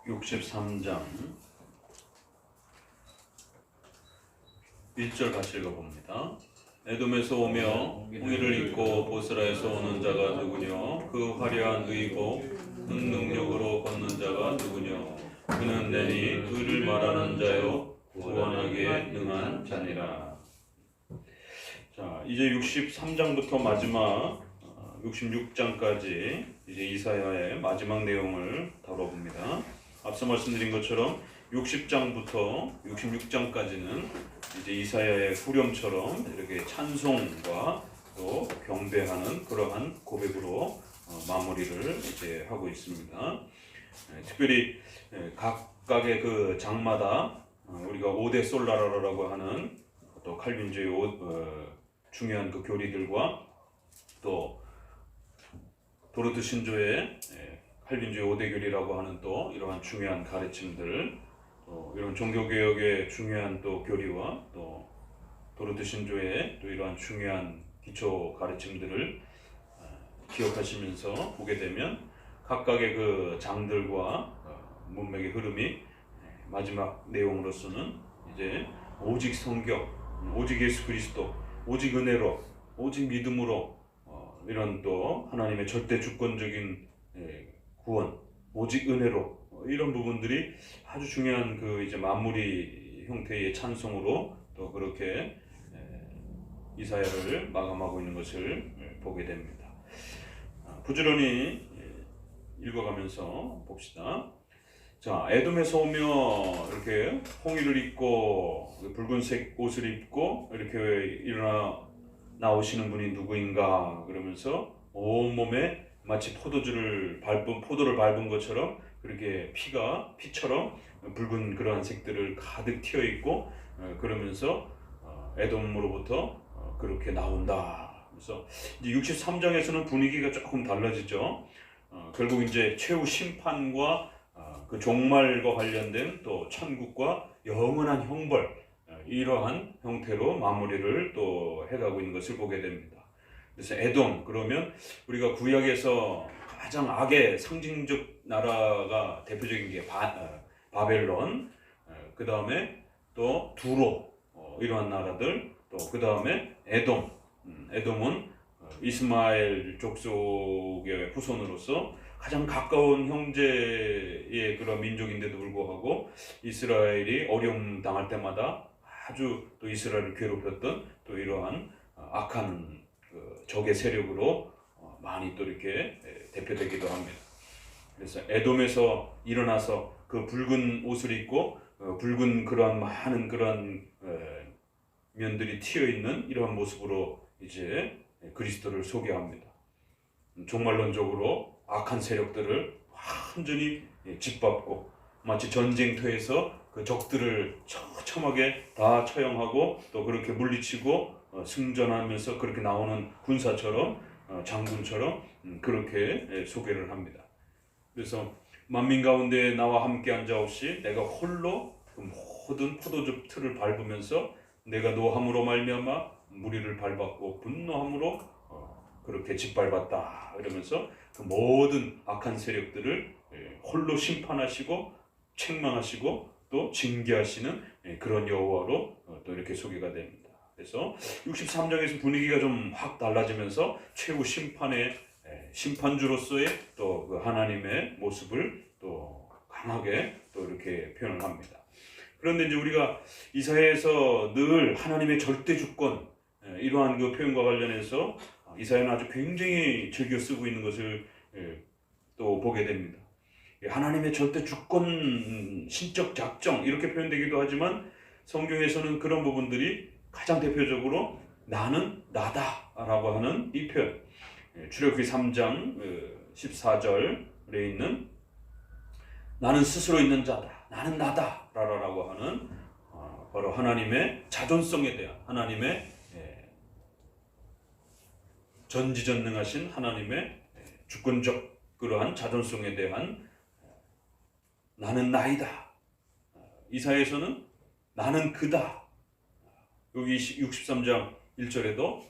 63장 1절 같이 읽어봅니다. 에돔에서 오며 홍의를 입고 보스라에서 오는 자가 누구뇨? 그 화려한 의복 큰 능력으로 걷는 자가 누구뇨? 그는 내니 의를 말하는 자요 구원하기에 능한 자니라. 자, 이제 63장부터 마지막 66장까지 이제 이사야의 마지막 내용을 다뤄봅니다. 앞서 말씀드린 것처럼 60장부터 66장까지는 이제 이사야의 후렴처럼 이렇게 찬송과 또 경배하는 그러한 고백으로 마무리를 이제 하고 있습니다. 특별히 각각의 그 장마다 우리가 오데 솔라라라고 하는 또 칼빈주의 중요한 그 교리들과 또 도르트 신조의 칼빈주의 오대교리라고 하는 또 이러한 중요한 가르침들, 또 이런 종교개혁의 중요한 또 교리와 또 도르트 신조의 또 이러한 중요한 기초 가르침들을 기억하시면서 보게 되면 각각의 그 장들과 문맥의 흐름이 마지막 내용으로서는 이제 오직 성경, 오직 예수 그리스도, 오직 은혜로, 오직 믿음으로 이런 또 하나님의 절대 주권적인 구원, 오직 은혜로 이런 부분들이 아주 중요한 그 이제 마무리 형태의 찬송으로 또 그렇게 이사야를 마감하고 있는 것을 보게 됩니다. 부지런히 읽어가면서 봅시다. 자, 에돔에서 오며 이렇게 홍의를 입고 붉은색 옷을 입고 이렇게 일어나 나오시는 분이 누구인가 그러면서 온몸에 마치 포도를 밟은 것처럼 그렇게 피처럼 붉은 그러한 색들을 가득 튀어 있고 그러면서 에돔으로부터 그렇게 나온다. 그래서 이제 63장에서는 분위기가 조금 달라지죠. 결국 이제 최후 심판과 그 종말과 관련된 또 천국과 영원한 형벌 이러한 형태로 마무리를 또 해가고 있는 것을 보게 됩니다. 그래서 에돔 그러면 우리가 구약에서 가장 악의 상징적 나라가 대표적인 게 바벨론, 그 다음에 또 두로 이러한 나라들, 또 그 다음에 에돔. 에돔은 이스마엘 족속의 후손으로서 가장 가까운 형제의 그런 민족인데도 불구하고 이스라엘이 어려움 당할 때마다 아주 또 이스라엘을 괴롭혔던 또 이러한 악한 그 적의 세력으로 많이 또 이렇게 대표되기도 합니다. 그래서 에돔에서 일어나서 그 붉은 옷을 입고 붉은 그러한 많은 그러한 면들이 튀어 있는 이러한 모습으로 이제 그리스도를 소개합니다. 종말론적으로 악한 세력들을 완전히 짓밟고 마치 전쟁터에서 그 적들을 처참하게 다 처형하고 또 그렇게 물리치고 승전하면서 그렇게 나오는 군사처럼 장군처럼 그렇게 소개를 합니다. 그래서 만민 가운데 나와 함께 앉아옵시 내가 홀로 그 모든 포도즙 틀을 밟으면서 내가 노함으로 말미암아 무리를 밟았고 분노함으로 그렇게 짓밟았다 이러면서 그 모든 악한 세력들을 홀로 심판하시고 책망하시고 또 징계하시는 그런 여호와로 또 이렇게 소개가 됩니다. 그래서 63장에서 분위기가 좀 확 달라지면서 최후 심판의 심판주로서의 또 그 하나님의 모습을 또 강하게 또 이렇게 표현을 합니다. 그런데 이제 우리가 이사야에서 늘 하나님의 절대 주권 이러한 그 표현과 관련해서 이사야는 아주 굉장히 즐겨 쓰고 있는 것을 또 보게 됩니다. 하나님의 절대 주권, 신적 작정 이렇게 표현되기도 하지만 성경에서는 그런 부분들이 가장 대표적으로 나는 나다라고 하는 이 표현, 출애굽기 3장 14절에 있는 나는 스스로 있는 자다, 나는 나다라고 하는 바로 하나님의 자존성에 대한 하나님의 전지전능하신 하나님의 주권적 그러한 자존성에 대한 나는 나이다. 이사야에서는 나는 그다. 여기 63장 1절에도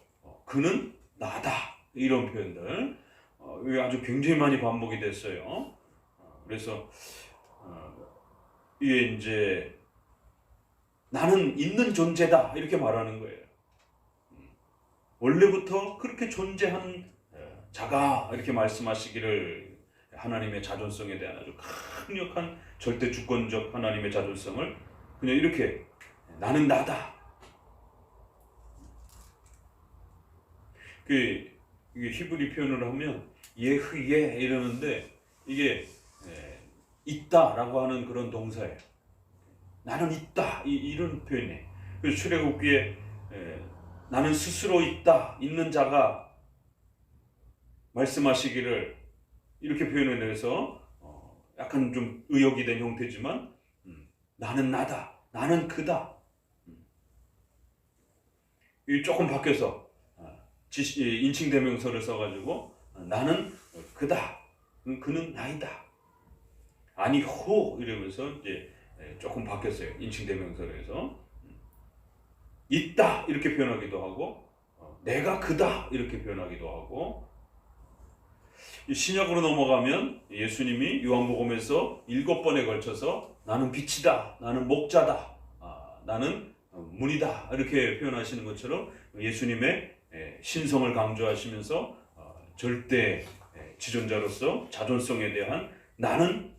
그는 나다. 이런 표현들 아주 굉장히 많이 반복이 됐어요. 그래서 이게 이제 나는 있는 존재다 이렇게 말하는 거예요. 원래부터 그렇게 존재한 자가 이렇게 말씀하시기를 하나님의 자존성에 대한 아주 강력한 절대 주권적 하나님의 자존성을 그냥 이렇게 나는 나다. 이게 히브리 표현을 하면 예흐예 이러는데 이게 있다라고 하는 그런 동사예요. 나는 있다 이런 표현이에요. 그래서 출애굽기에 나는 스스로 있다 있는 자가 말씀하시기를 이렇게 표현을 해서 약간 좀 의역이 된 형태지만 나는 나다 나는 그다 조금 바뀌어서 인칭 대명사를 써가지고 나는 그다 그는 나이다 아니 호 이러면서 이제 조금 바뀌었어요. 인칭 대명사로 해서 있다 이렇게 표현하기도 하고 내가 그다 이렇게 표현하기도 하고 신약으로 넘어가면 예수님이 요한복음에서 7번에 걸쳐서 나는 빛이다 나는 목자다 나는 문이다 이렇게 표현하시는 것처럼 예수님의 신성을 강조하시면서 절대 지존자로서 자존성에 대한 나는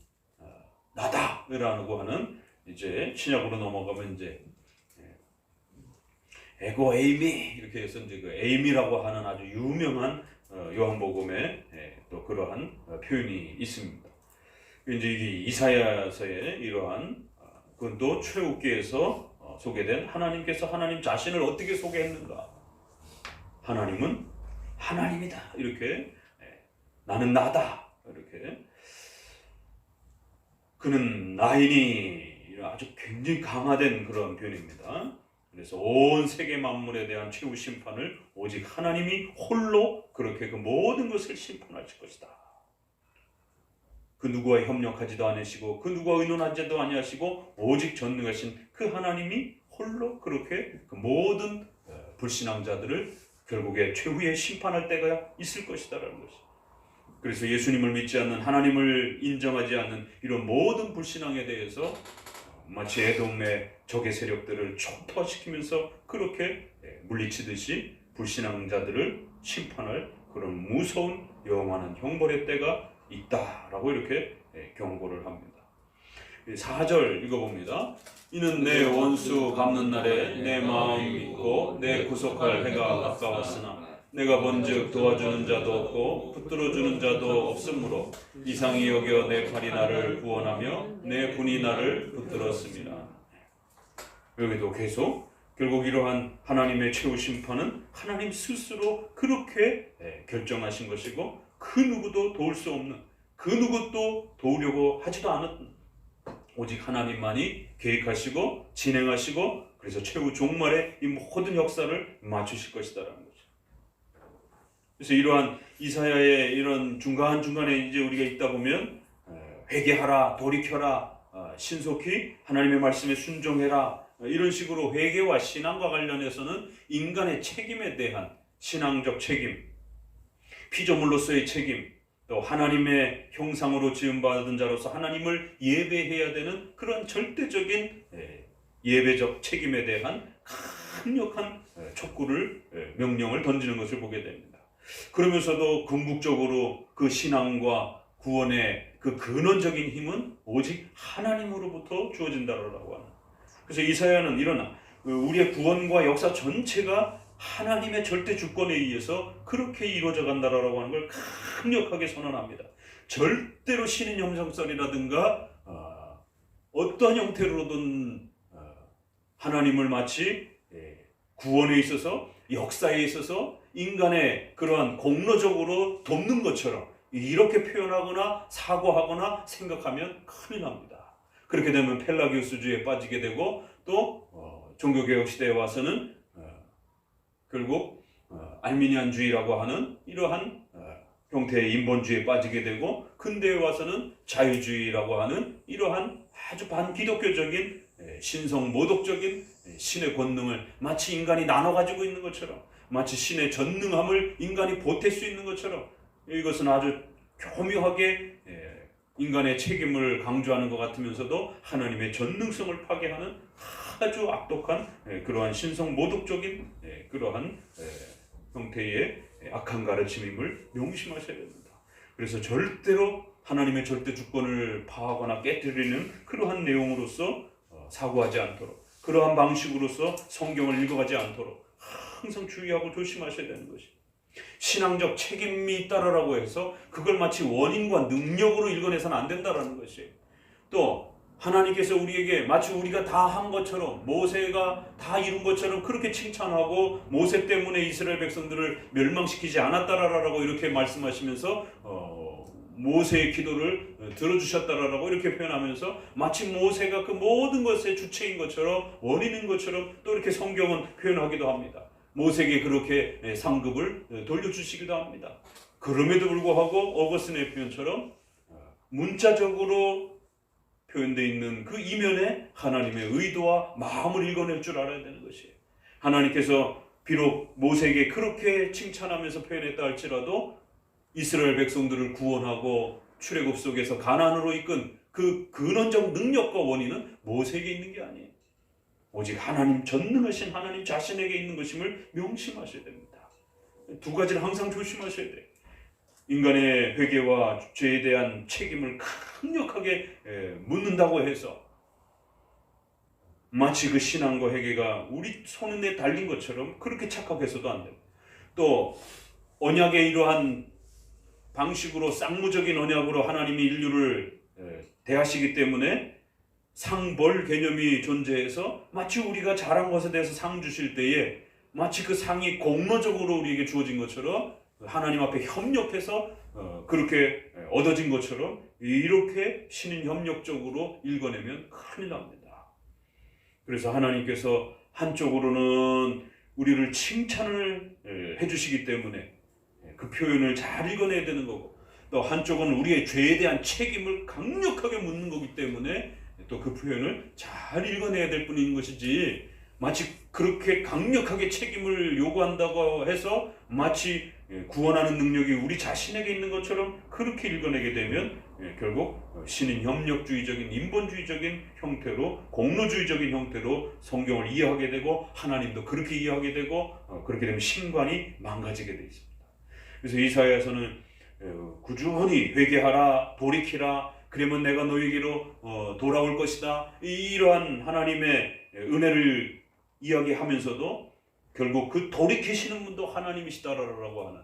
나다라고 하는 이제 신약으로 넘어가면 이제 에고 에이미 이렇게 해서 이제 그 에이미라고 하는 아주 유명한 요한복음에 또 그러한 표현이 있습니다. 이제 이게 이사야서의 이러한 그건 또 출애굽기에서 소개된 하나님께서 하나님 자신을 어떻게 소개했는가? 하나님은 하나님이다 이렇게 나는 나다 이렇게 그는 나이니 아주 굉장히 강화된 그런 표현입니다. 그래서 온 세계 만물에 대한 최후 심판을 오직 하나님이 홀로 그렇게 그 모든 것을 심판하실 것이다. 그 누구와 협력하지도 않으시고 그 누구와 의논하지도 아니하시고 오직 전능하신 그 하나님이 홀로 그렇게 그 모든 불신앙자들을 결국에 최후의 심판할 때가 있을 것이다라는 것이. 그래서 예수님을 믿지 않는 하나님을 인정하지 않는 이런 모든 불신앙에 대해서 마치 에돔의 적의 세력들을 초토화시키면서 그렇게 물리치듯이 불신앙자들을 심판할 그런 무서운 영원한 형벌의 때가 있다라고 이렇게 경고를 합니다. 4절 읽어봅니다. 이는 내 원수 갚는 날에 내 마음이 믿고 내 구속할 해가 가까웠으나 내가 본즉 도와주는 자도 없고 붙들어주는 자도 없으므로 이상히 여겨 내 팔이 나를 구원하며 내 분이 나를 붙들었습니다. 여기도 계속 결국 이러한 하나님의 최후 심판은 하나님 스스로 그렇게 결정하신 것이고 그 누구도 도울 수 없는 그 누구도 도우려고 하지도 않은 오직 하나님만이 계획하시고 진행하시고 그래서 최후 종말에 이 모든 역사를 맞추실 것이다라는 거죠. 그래서 이러한 이사야의 이런 중간중간에 이제 우리가 있다 보면 회개하라 돌이켜라 신속히 하나님의 말씀에 순종해라 이런 식으로 회개와 신앙과 관련해서는 인간의 책임에 대한 신앙적 책임 피조물로서의 책임 또 하나님의 형상으로 지음받은 자로서 하나님을 예배해야 되는 그런 절대적인 예배적 책임에 대한 강력한 촉구를 명령을 던지는 것을 보게 됩니다. 그러면서도 궁극적으로 그 신앙과 구원의 그 근원적인 힘은 오직 하나님으로부터 주어진다라고 하는. 그래서 이사야는 이런 우리의 구원과 역사 전체가 하나님의 절대 주권에 의해서 그렇게 이루어져 간다라고 하는 걸 강력하게 선언합니다. 절대로 신인 형상설이라든가 어떠한 형태로든 하나님을 마치 구원에 있어서 역사에 있어서 인간의 그러한 공로적으로 돕는 것처럼 이렇게 표현하거나 사고하거나 생각하면 큰일 납니다. 그렇게 되면 펠라기우스주의에 빠지게 되고 또 종교개혁 시대에 와서는 결국 알미니안주의라고 하는 이러한 형태의 인본주의에 빠지게 되고 근대에 와서는 자유주의라고 하는 이러한 아주 반기독교적인 신성 모독적인 신의 권능을 마치 인간이 나눠 가지고 있는 것처럼 마치 신의 전능함을 인간이 보탤 수 있는 것처럼 이것은 아주 교묘하게 인간의 책임을 강조하는 것 같으면서도 하나님의 전능성을 파괴하는 아주 악독한 그러한 신성 모독적인 그러한 형태의 악한 가르침임을 명심하셔야 됩니다. 그래서 절대로 하나님의 절대 주권을 파하거나 깨뜨리는 그러한 내용으로서 사고하지 않도록, 그러한 방식으로서 성경을 읽어가지 않도록 항상 주의하고 조심하셔야 되는 것입니다. 신앙적 책임이 있다라고 해서 그걸 마치 원인과 능력으로 읽어내서는 안 된다라는 것이에요. 또 하나님께서 우리에게 마치 우리가 다 한 것처럼, 모세가 다 이룬 것처럼 그렇게 칭찬하고 모세 때문에 이스라엘 백성들을 멸망시키지 않았다라고 이렇게 말씀하시면서 모세의 기도를 들어주셨다라고 이렇게 표현하면서 마치 모세가 그 모든 것의 주체인 것처럼, 원인인 것처럼 또 이렇게 성경은 표현하기도 합니다. 모세에게 그렇게 상급을 돌려주시기도 합니다. 그럼에도 불구하고 어거스틴의 표현처럼 문자적으로 표현되어 있는 그 이면에 하나님의 의도와 마음을 읽어낼 줄 알아야 되는 것이에요. 하나님께서 비록 모세에게 그렇게 칭찬하면서 표현했다 할지라도 이스라엘 백성들을 구원하고 출애굽 속에서 가나안으로 이끈 그 근원적 능력과 원인은 모세에게 있는 게 아니에요. 오직 하나님, 전능하신 하나님 자신에게 있는 것임을 명심하셔야 됩니다. 두 가지를 항상 조심하셔야 돼요. 인간의 회개와 죄에 대한 책임을 강력하게 묻는다고 해서 마치 그 신앙과 회개가 우리 손에 달린 것처럼 그렇게 착각해서도 안 돼요. 또 언약의 이러한 방식으로, 쌍무적인 언약으로 하나님이 인류를 대하시기 때문에 상벌 개념이 존재해서 마치 우리가 잘한 것에 대해서 상 주실 때에 마치 그 상이 공로적으로 우리에게 주어진 것처럼, 하나님 앞에 협력해서 그렇게 얻어진 것처럼 이렇게 신인협력적으로 읽어내면 큰일 납니다. 그래서 하나님께서 한쪽으로는 우리를 칭찬을 해주시기 때문에 그 표현을 잘 읽어내야 되는 거고, 또 한쪽은 우리의 죄에 대한 책임을 강력하게 묻는 거기 때문에 또 그 표현을 잘 읽어내야 될 뿐인 것이지, 마치 그렇게 강력하게 책임을 요구한다고 해서 마치 구원하는 능력이 우리 자신에게 있는 것처럼 그렇게 읽어내게 되면 결국 신인협력주의적인, 인본주의적인 형태로, 공로주의적인 형태로 성경을 이해하게 되고 하나님도 그렇게 이해하게 되고 그렇게 되면 신관이 망가지게 되어 있습니다. 그래서 이사야서는 꾸준히 회개하라, 돌이키라, 그러면 내가 너에게로 돌아올 것이다, 이러한 하나님의 은혜를 이야기하면서도 결국 그 돌이키시는 분도 하나님이시다라고 하는,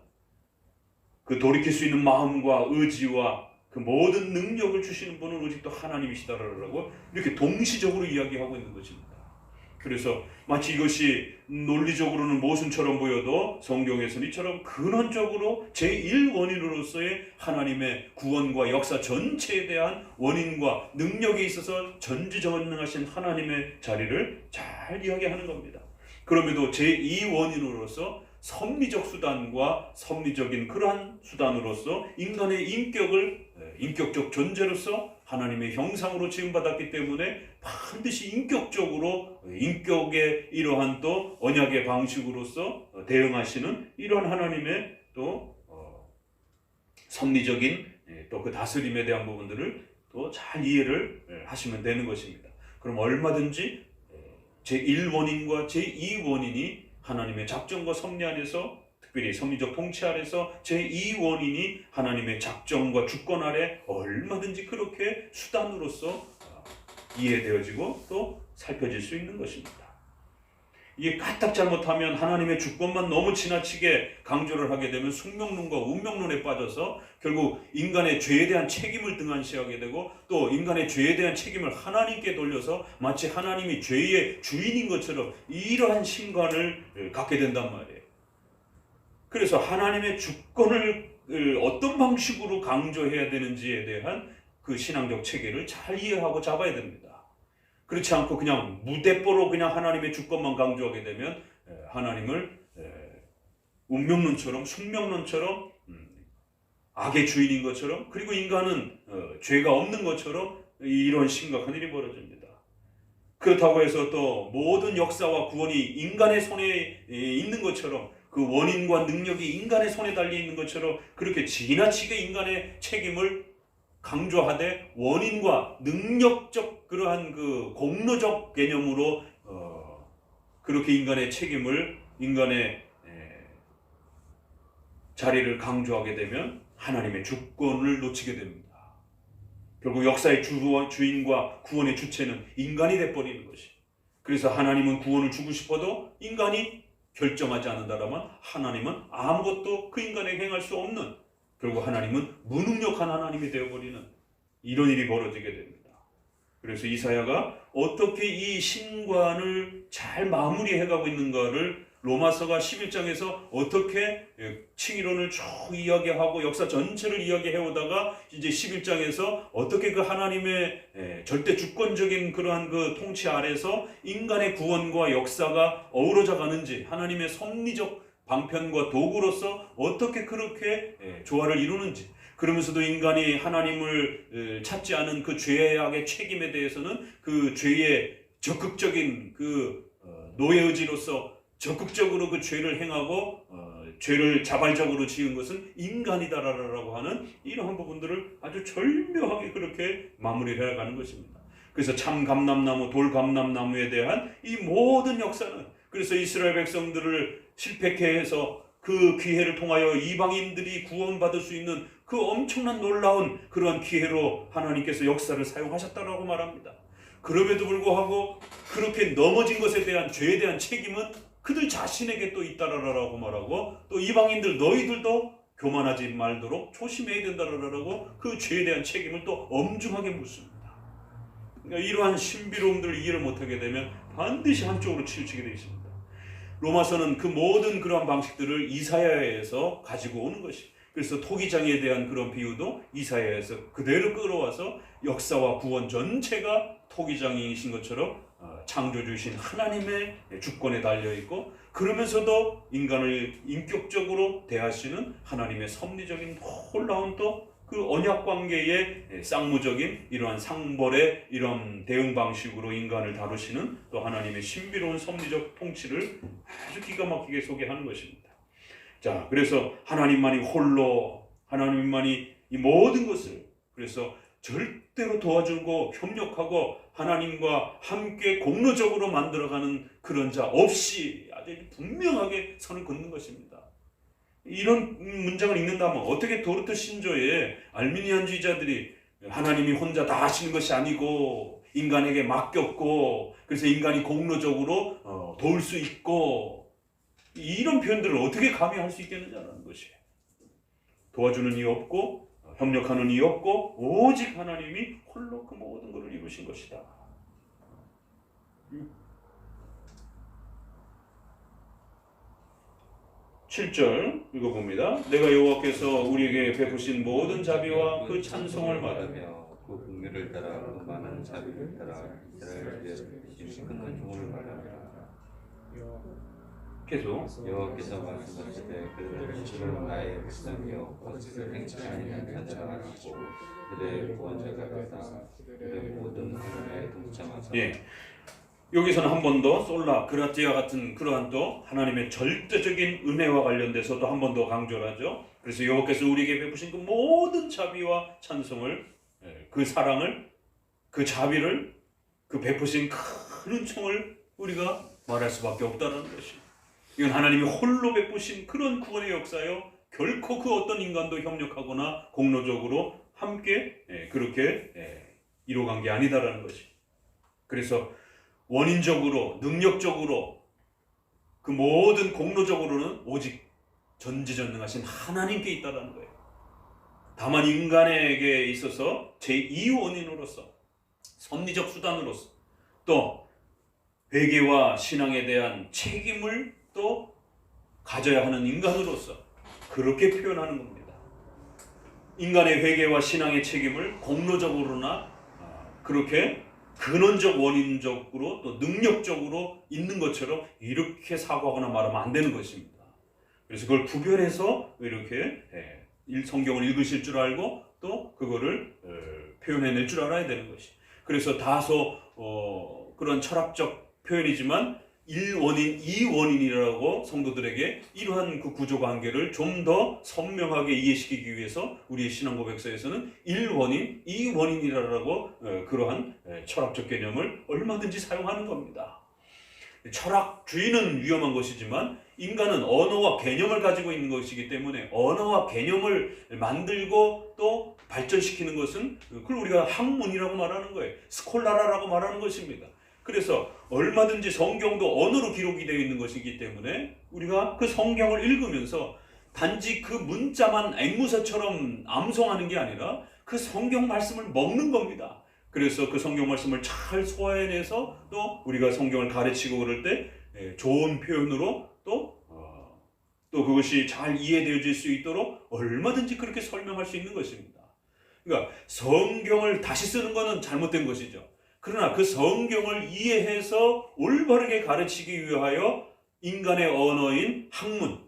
그 돌이킬 수 있는 마음과 의지와 그 모든 능력을 주시는 분은 오직 또 하나님이시다라고 이렇게 동시적으로 이야기하고 있는 것입니다. 그래서 마치 이것이 논리적으로는 모순처럼 보여도 성경에서는 이처럼 근원적으로 제1원인으로서의 하나님의 구원과 역사 전체에 대한 원인과 능력에 있어서 전지전능하신 하나님의 자리를 잘 이야기하는 겁니다. 그럼에도 제2원인으로서 섭리적 수단과 섭리적인 그러한 수단으로서 인간의 인격적 존재로서 하나님의 형상으로 지음받았기 때문에 반드시 인격적으로 인격의 이러한 또 언약의 방식으로서 대응하시는 이러한 하나님의 또 섭리적인 또 그 다스림에 대한 부분들을 또 잘 이해를 하시면 되는 것입니다. 그럼 얼마든지 제1원인과 제2원인이 하나님의 작정과 섭리 안에서, 특별히 섭리적 통치 아래서 제2원인이 하나님의 작정과 주권 아래 얼마든지 그렇게 수단으로서 이해되어지고 또 살펴질 수 있는 것입니다. 이게 까딱 잘못하면 하나님의 주권만 너무 지나치게 강조를 하게 되면 숙명론과 운명론에 빠져서 결국 인간의 죄에 대한 책임을 등한시하게 되고, 또 인간의 죄에 대한 책임을 하나님께 돌려서 마치 하나님이 죄의 주인인 것처럼 이러한 신관을 갖게 된단 말이에요. 그래서 하나님의 주권을 어떤 방식으로 강조해야 되는지에 대한 그 신앙적 체계를 잘 이해하고 잡아야 됩니다. 그렇지 않고 그냥 무대뽀로 그냥 하나님의 주권만 강조하게 되면 하나님을 운명론처럼, 숙명론처럼, 악의 주인인 것처럼, 그리고 인간은 죄가 없는 것처럼 이런 심각한 일이 벌어집니다. 그렇다고 해서 또 모든 역사와 구원이 인간의 손에 있는 것처럼, 그 원인과 능력이 인간의 손에 달려 있는 것처럼 그렇게 지나치게 인간의 책임을 강조하되 원인과 능력적 그러한 그 공로적 개념으로 그렇게 인간의 책임을 인간의 자리를 강조하게 되면 하나님의 주권을 놓치게 됩니다. 결국 역사의 주인과 구원의 주체는 인간이 돼버리는 것이. 그래서 하나님은 구원을 주고 싶어도 인간이 결정하지 않는다라면 하나님은 아무것도 그 인간에게 행할 수 없는, 결국 하나님은 무능력한 하나님이 되어버리는 이런 일이 벌어지게 됩니다. 그래서 이사야가 어떻게 이 신관을 잘 마무리해가고 있는가를 로마서가 11장에서 어떻게 칭의론을 쭉 이야기하고 역사 전체를 이야기해오다가 이제 11장에서 어떻게 그 하나님의 절대 주권적인 그러한 그 통치 아래서 인간의 구원과 역사가 어우러져 가는지, 하나님의 섭리적 방편과 도구로서 어떻게 그렇게 조화를 이루는지, 그러면서도 인간이 하나님을 찾지 않은 그 죄악의 책임에 대해서는 그 죄의 적극적인 그 노예의지로서 적극적으로 그 죄를 행하고 죄를 자발적으로 지은 것은 인간이다라고 하는 이러한 부분들을 아주 절묘하게 그렇게 마무리를 해가는 것입니다. 그래서 참 감람나무, 돌 감람나무에 대한 이 모든 역사는, 그래서 이스라엘 백성들을 실패케 해서 그 기회를 통하여 이방인들이 구원받을 수 있는 그 엄청난 놀라운 그러한 기회로 하나님께서 역사를 사용하셨다라고 말합니다. 그럼에도 불구하고 그렇게 넘어진 것에 대한 죄에 대한 책임은 그들 자신에게 또 있다라고 말하고, 또 이방인들 너희들도 교만하지 말도록 조심해야 된다라고 그 죄에 대한 책임을 또 엄중하게 묻습니다. 그러니까 이러한 신비로움들을 이해를 못하게 되면 반드시 한쪽으로 치우치게 되어 있습니다. 로마서는 그 모든 그러한 방식들을 이사야에서 가지고 오는 것이, 그래서 토기장에 대한 그런 비유도 이사야에서 그대로 끌어와서 역사와 구원 전체가 토기장이신 것처럼 창조주이신 하나님의 주권에 달려있고, 그러면서도 인간을 인격적으로 대하시는 하나님의 섭리적인 놀라운 또 그 언약관계의 쌍무적인 이러한 상벌의 이런 대응 방식으로 인간을 다루시는 또 하나님의 신비로운 섭리적 통치를 아주 기가 막히게 소개하는 것입니다. 자, 그래서 하나님만이 홀로, 하나님만이 이 모든 것을, 그래서 절대로 도와주고 협력하고 하나님과 함께 공로적으로 만들어가는 그런 자 없이 아주 분명하게 선을 긋는 것입니다. 이런 문장을 읽는다면 어떻게 도르트 신조의 알미니안주의자들이 하나님이 혼자 다 하시는 것이 아니고 인간에게 맡겼고 그래서 인간이 공로적으로 도울 수 있고, 이런 표현들을 어떻게 감히 할 수 있겠느냐는 것이에요. 도와주는 이 없고 협력하는 이 없고 오직 하나님이 홀로 그 모든 것을 이루신 것이다. 7절 읽어봅니다. 내가 여호와께서 우리에게 베푸신 모든 자비와 그 찬송을 말하며 그 긍휼을 따라 그 많은 자비를 따라 이스라엘을 위해 베푸신 큰 종을 말하며, 계속 여호와께서 말씀하시되 그들은 주를 나의 백성이요 거짓을 행치 아니하는 자라 하시고 그들의 구원자가 되사 그들의 모든 하나님에 동참하사. 여기서는 한 번 더 솔라 그라티아 같은 그러한 또 하나님의 절대적인 은혜와 관련돼서 또 한 번 더 강조를 하죠. 그래서 여호와께서 우리에게 베푸신 그 모든 자비와 찬송을, 그 사랑을, 그 자비를, 그 베푸신 큰 은총을 우리가 말할 수밖에 없다는 것이, 이건 하나님이 홀로 베푸신 그런 구원의 역사요, 결코 그 어떤 인간도 협력하거나 공로적으로 함께 그렇게 이루어간 게 아니다라는 것이. 그래서 원인적으로, 능력적으로, 그 모든 공로적으로는 오직 전지전능하신 하나님께 있다라는 거예요. 다만 인간에게 있어서 제2 원인으로서, 섭리적 수단으로서, 또 회개와 신앙에 대한 책임을 또 가져야 하는 인간으로서 그렇게 표현하는 겁니다. 인간의 회개와 신앙의 책임을 공로적으로나 그렇게 근원적 원인적으로 또 능력적으로 있는 것처럼 이렇게 사고하거나 말하면 안 되는 것입니다. 그래서 그걸 구별해서 이렇게 성경을 읽으실 줄 알고 또 그거를 표현해낼 줄 알아야 되는 것이. 그래서 다소 그런 철학적 표현이지만 일원인, 이원인이라고 성도들에게 이러한 그 구조관계를 좀 더 선명하게 이해시키기 위해서 우리의 신앙고백서에서는 일원인, 이원인이라고 그러한 철학적 개념을 얼마든지 사용하는 겁니다. 철학주의는 위험한 것이지만 인간은 언어와 개념을 가지고 있는 것이기 때문에 언어와 개념을 만들고 또 발전시키는 것은 그걸 우리가 학문이라고 말하는 거예요. 스콜라라라고 말하는 것입니다. 그래서 얼마든지 성경도 언어로 기록이 되어 있는 것이기 때문에 우리가 그 성경을 읽으면서 단지 그 문자만 앵무새처럼 암송하는 게 아니라 그 성경 말씀을 먹는 겁니다. 그래서 그 성경 말씀을 잘 소화해내서 또 우리가 성경을 가르치고 그럴 때 좋은 표현으로 또 그것이 잘 이해되어질 수 있도록 얼마든지 그렇게 설명할 수 있는 것입니다. 그러니까 성경을 다시 쓰는 것은 잘못된 것이죠. 그러나 그 성경을 이해해서 올바르게 가르치기 위하여 인간의 언어인 학문,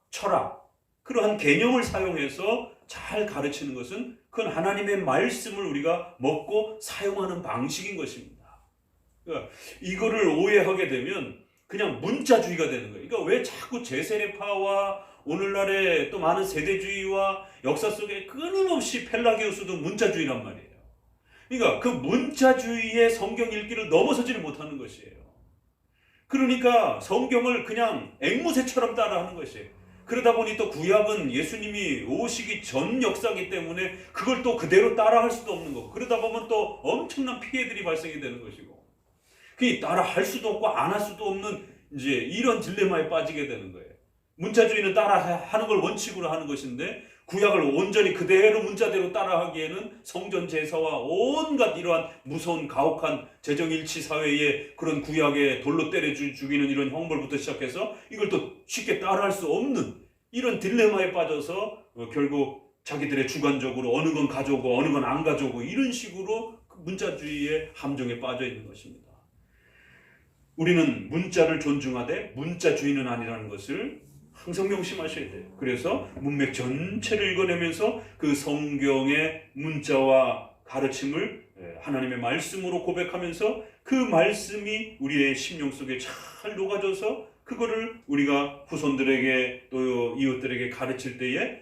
철학, 그러한 개념을 사용해서 잘 가르치는 것은 그건 하나님의 말씀을 우리가 먹고 사용하는 방식인 것입니다. 그러니까 이거를 오해하게 되면 그냥 문자주의가 되는 거예요. 그러니까 왜 자꾸 제세례파와 오늘날의 또 많은 세대주의와 역사 속에 끊임없이 펠라기오스도 문자주의란 말이에요. 그러니까 그 문자주의의 성경 읽기를 넘어서지를 못하는 것이에요. 그러니까 성경을 그냥 앵무새처럼 따라하는 것이에요. 그러다 보니 또 구약은 예수님이 오시기 전 역사이기 때문에 그걸 또 그대로 따라할 수도 없는 거고, 그러다 보면 또 엄청난 피해들이 발생이 되는 것이고, 그 따라할 수도 없고 안 할 수도 없는 이제 이런 딜레마에 빠지게 되는 거예요. 문자주의는 따라하는 걸 원칙으로 하는 것인데 구약을 온전히 그대로 문자대로 따라하기에는 성전 제사와 온갖 이러한 무서운 가혹한 재정일치 사회의 그런 구약에 돌로 때려 죽이는 이런 형벌부터 시작해서 이걸 또 쉽게 따라할 수 없는 이런 딜레마에 빠져서 결국 자기들의 주관적으로 어느 건 가져오고 어느 건 안 가져오고 이런 식으로 문자주의의 함정에 빠져 있는 것입니다. 우리는 문자를 존중하되 문자주의는 아니라는 것을 항상 명심하셔야 돼요. 그래서 문맥 전체를 읽어내면서 그 성경의 문자와 가르침을 하나님의 말씀으로 고백하면서 그 말씀이 우리의 심령 속에 잘 녹아져서 그거를 우리가 후손들에게 또 이웃들에게 가르칠 때에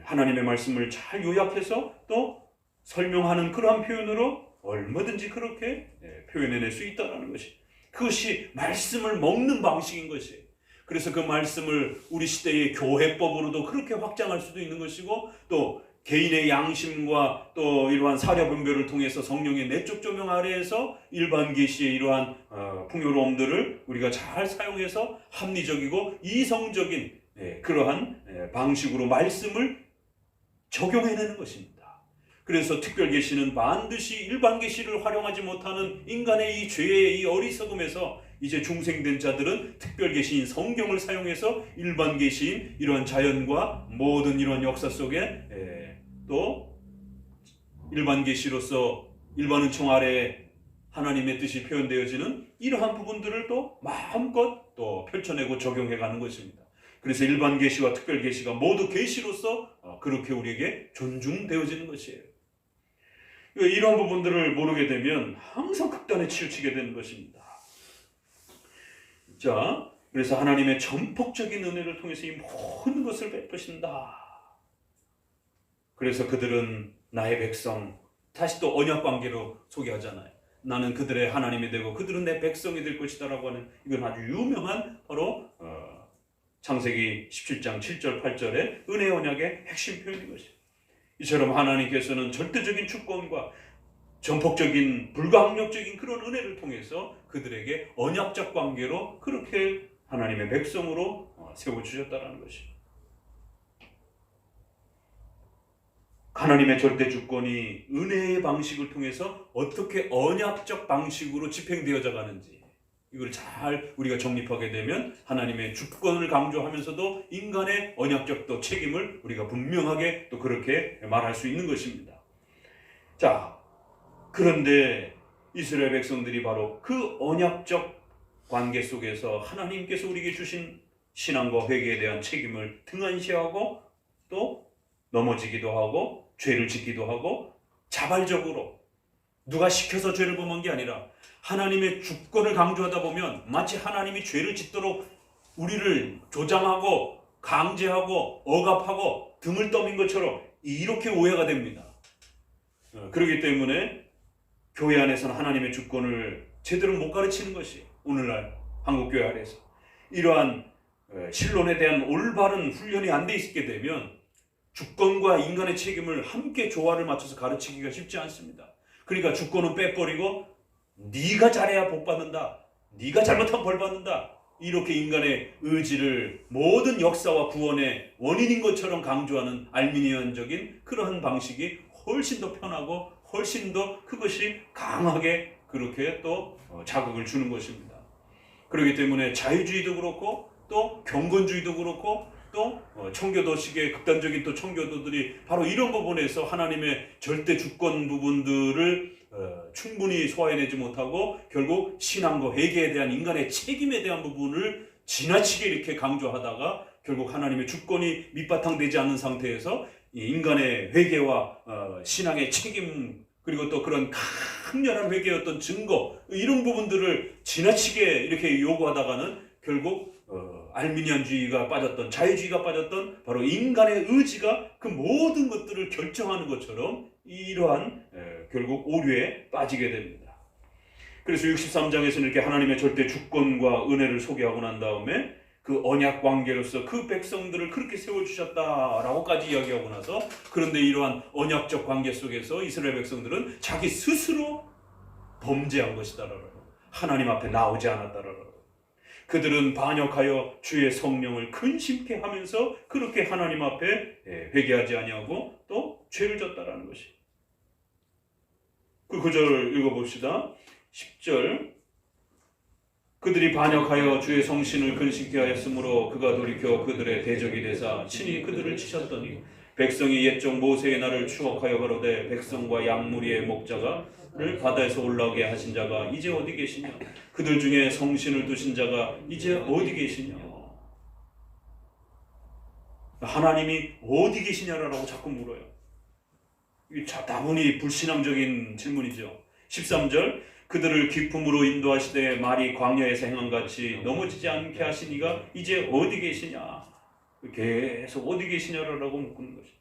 하나님의 말씀을 잘 요약해서 또 설명하는 그러한 표현으로 얼마든지 그렇게 표현해낼 수 있다는 것이, 그것이 말씀을 먹는 방식인 것이에요. 그래서 그 말씀을 우리 시대의 교회법으로도 그렇게 확장할 수도 있는 것이고, 또 개인의 양심과 또 이러한 사려 분별을 통해서 성령의 내적 조명 아래에서 일반 계시의 이러한 풍요로움들을 우리가 잘 사용해서 합리적이고 이성적인 그러한 방식으로 말씀을 적용해내는 것입니다. 그래서 특별 계시는 반드시 일반 계시를 활용하지 못하는 인간의 이 죄의 이 어리석음에서 이제 중생된 자들은 특별 계시인 성경을 사용해서 일반 계시인 이러한 자연과 모든 이러한 역사 속에 또 일반 계시로서 일반 은총 아래에 하나님의 뜻이 표현되어지는 이러한 부분들을 또 마음껏 또 펼쳐내고 적용해가는 것입니다. 그래서 일반 계시와 특별 계시가 모두 계시로서 그렇게 우리에게 존중되어지는 것이에요. 이런 부분들을 모르게 되면 항상 극단에 치우치게 되는 것입니다. 자, 그래서 하나님의 전폭적인 은혜를 통해서 이 모든 것을 베푸신다. 그래서 그들은 나의 백성, 다시 또 언약관계로 소개하잖아요. 나는 그들의 하나님이 되고 그들은 내 백성이 될 것이다 라고 하는, 이건 아주 유명한 바로 창세기 17장 7절 8절의 은혜 언약의 핵심 표현인 것이에요. 이처럼 하나님께서는 절대적인 주권과 전폭적인 불가항력적인 그런 은혜를 통해서 그들에게 언약적 관계로 그렇게 하나님의 백성으로 세워주셨다는 것입니다. 하나님의 절대 주권이 은혜의 방식을 통해서 어떻게 언약적 방식으로 집행되어져 가는지, 이걸 잘 우리가 정립하게 되면 하나님의 주권을 강조하면서도 인간의 언약적 또 책임을 우리가 분명하게 또 그렇게 말할 수 있는 것입니다. 자, 그런데 이스라엘 백성들이 바로 그 언약적 관계 속에서 하나님께서 우리에게 주신 신앙과 회개에 대한 책임을 등한시하고 또 넘어지기도 하고 죄를 짓기도 하고 자발적으로 누가 시켜서 죄를 범한 게 아니라 하나님의 주권을 강조하다 보면 마치 하나님이 죄를 짓도록 우리를 조장하고 강제하고 억압하고 등을 떠민 것처럼 이렇게 오해가 됩니다. 그렇기 때문에 교회 안에서는 하나님의 주권을 제대로 못 가르치는 것이 오늘날 한국교회 안에서 이러한 신론에 대한 올바른 훈련이 안 돼 있게 되면 주권과 인간의 책임을 함께 조화를 맞춰서 가르치기가 쉽지 않습니다. 그러니까 주권은 빼버리고 네가 잘해야 복 받는다, 네가 잘못하면 벌 받는다, 이렇게 인간의 의지를 모든 역사와 구원의 원인인 것처럼 강조하는 알미니언적인 그러한 방식이 훨씬 더 편하고 훨씬 더 그것이 강하게 그렇게 또 자극을 주는 것입니다. 그렇기 때문에 자유주의도 그렇고 또 경건주의도 그렇고 또 청교도식의 극단적인 또 청교도들이 바로 이런 부분에서 하나님의 절대 주권 부분들을 충분히 소화해내지 못하고 결국 신앙과 회개에 대한 인간의 책임에 대한 부분을 지나치게 이렇게 강조하다가 결국 하나님의 주권이 밑바탕되지 않는 상태에서 인간의 회개와 신앙의 책임 그리고 또 그런 강렬한 회개의 어떤 증거 이런 부분들을 지나치게 이렇게 요구하다가는 결국 알미니안주의가 빠졌던 자유주의가 빠졌던 바로 인간의 의지가 그 모든 것들을 결정하는 것처럼 이러한 결국 오류에 빠지게 됩니다. 그래서 63장에서는 이렇게 하나님의 절대 주권과 은혜를 소개하고 난 다음에 그 언약 관계로서 그 백성들을 그렇게 세워주셨다라고까지 이야기하고 나서 그런데 이러한 언약적 관계 속에서 이스라엘 백성들은 자기 스스로 범죄한 것이다라고 하나님 앞에 나오지 않았다라고 그들은 반역하여 주의 성령을 근심케 하면서 그렇게 하나님 앞에 회개하지 아니하고 또 죄를 졌다라는 것이. 그 9절 읽어봅시다. 10절 그들이 반역하여 주의 성신을 근심케 하였으므로 그가 돌이켜 그들의 대적이 되사 친히 그들을 치셨더니 백성이 옛적 모세의 날을 추억하여 가로되 백성과 양무리의 목자가를 바다에서 올라오게 하신 자가 이제 어디 계시냐 그들 중에 성신을 두신 자가 이제 어디 계시냐 하나님이 어디 계시냐라고 자꾸 물어요. 다분히 불신앙적인 질문이죠. 13절 그들을 기품으로 인도하시되 말이 광야에서 행한 같이 넘어지지 않게 하시니가 이제 어디 계시냐 계속 어디 계시냐라고 묻는 것이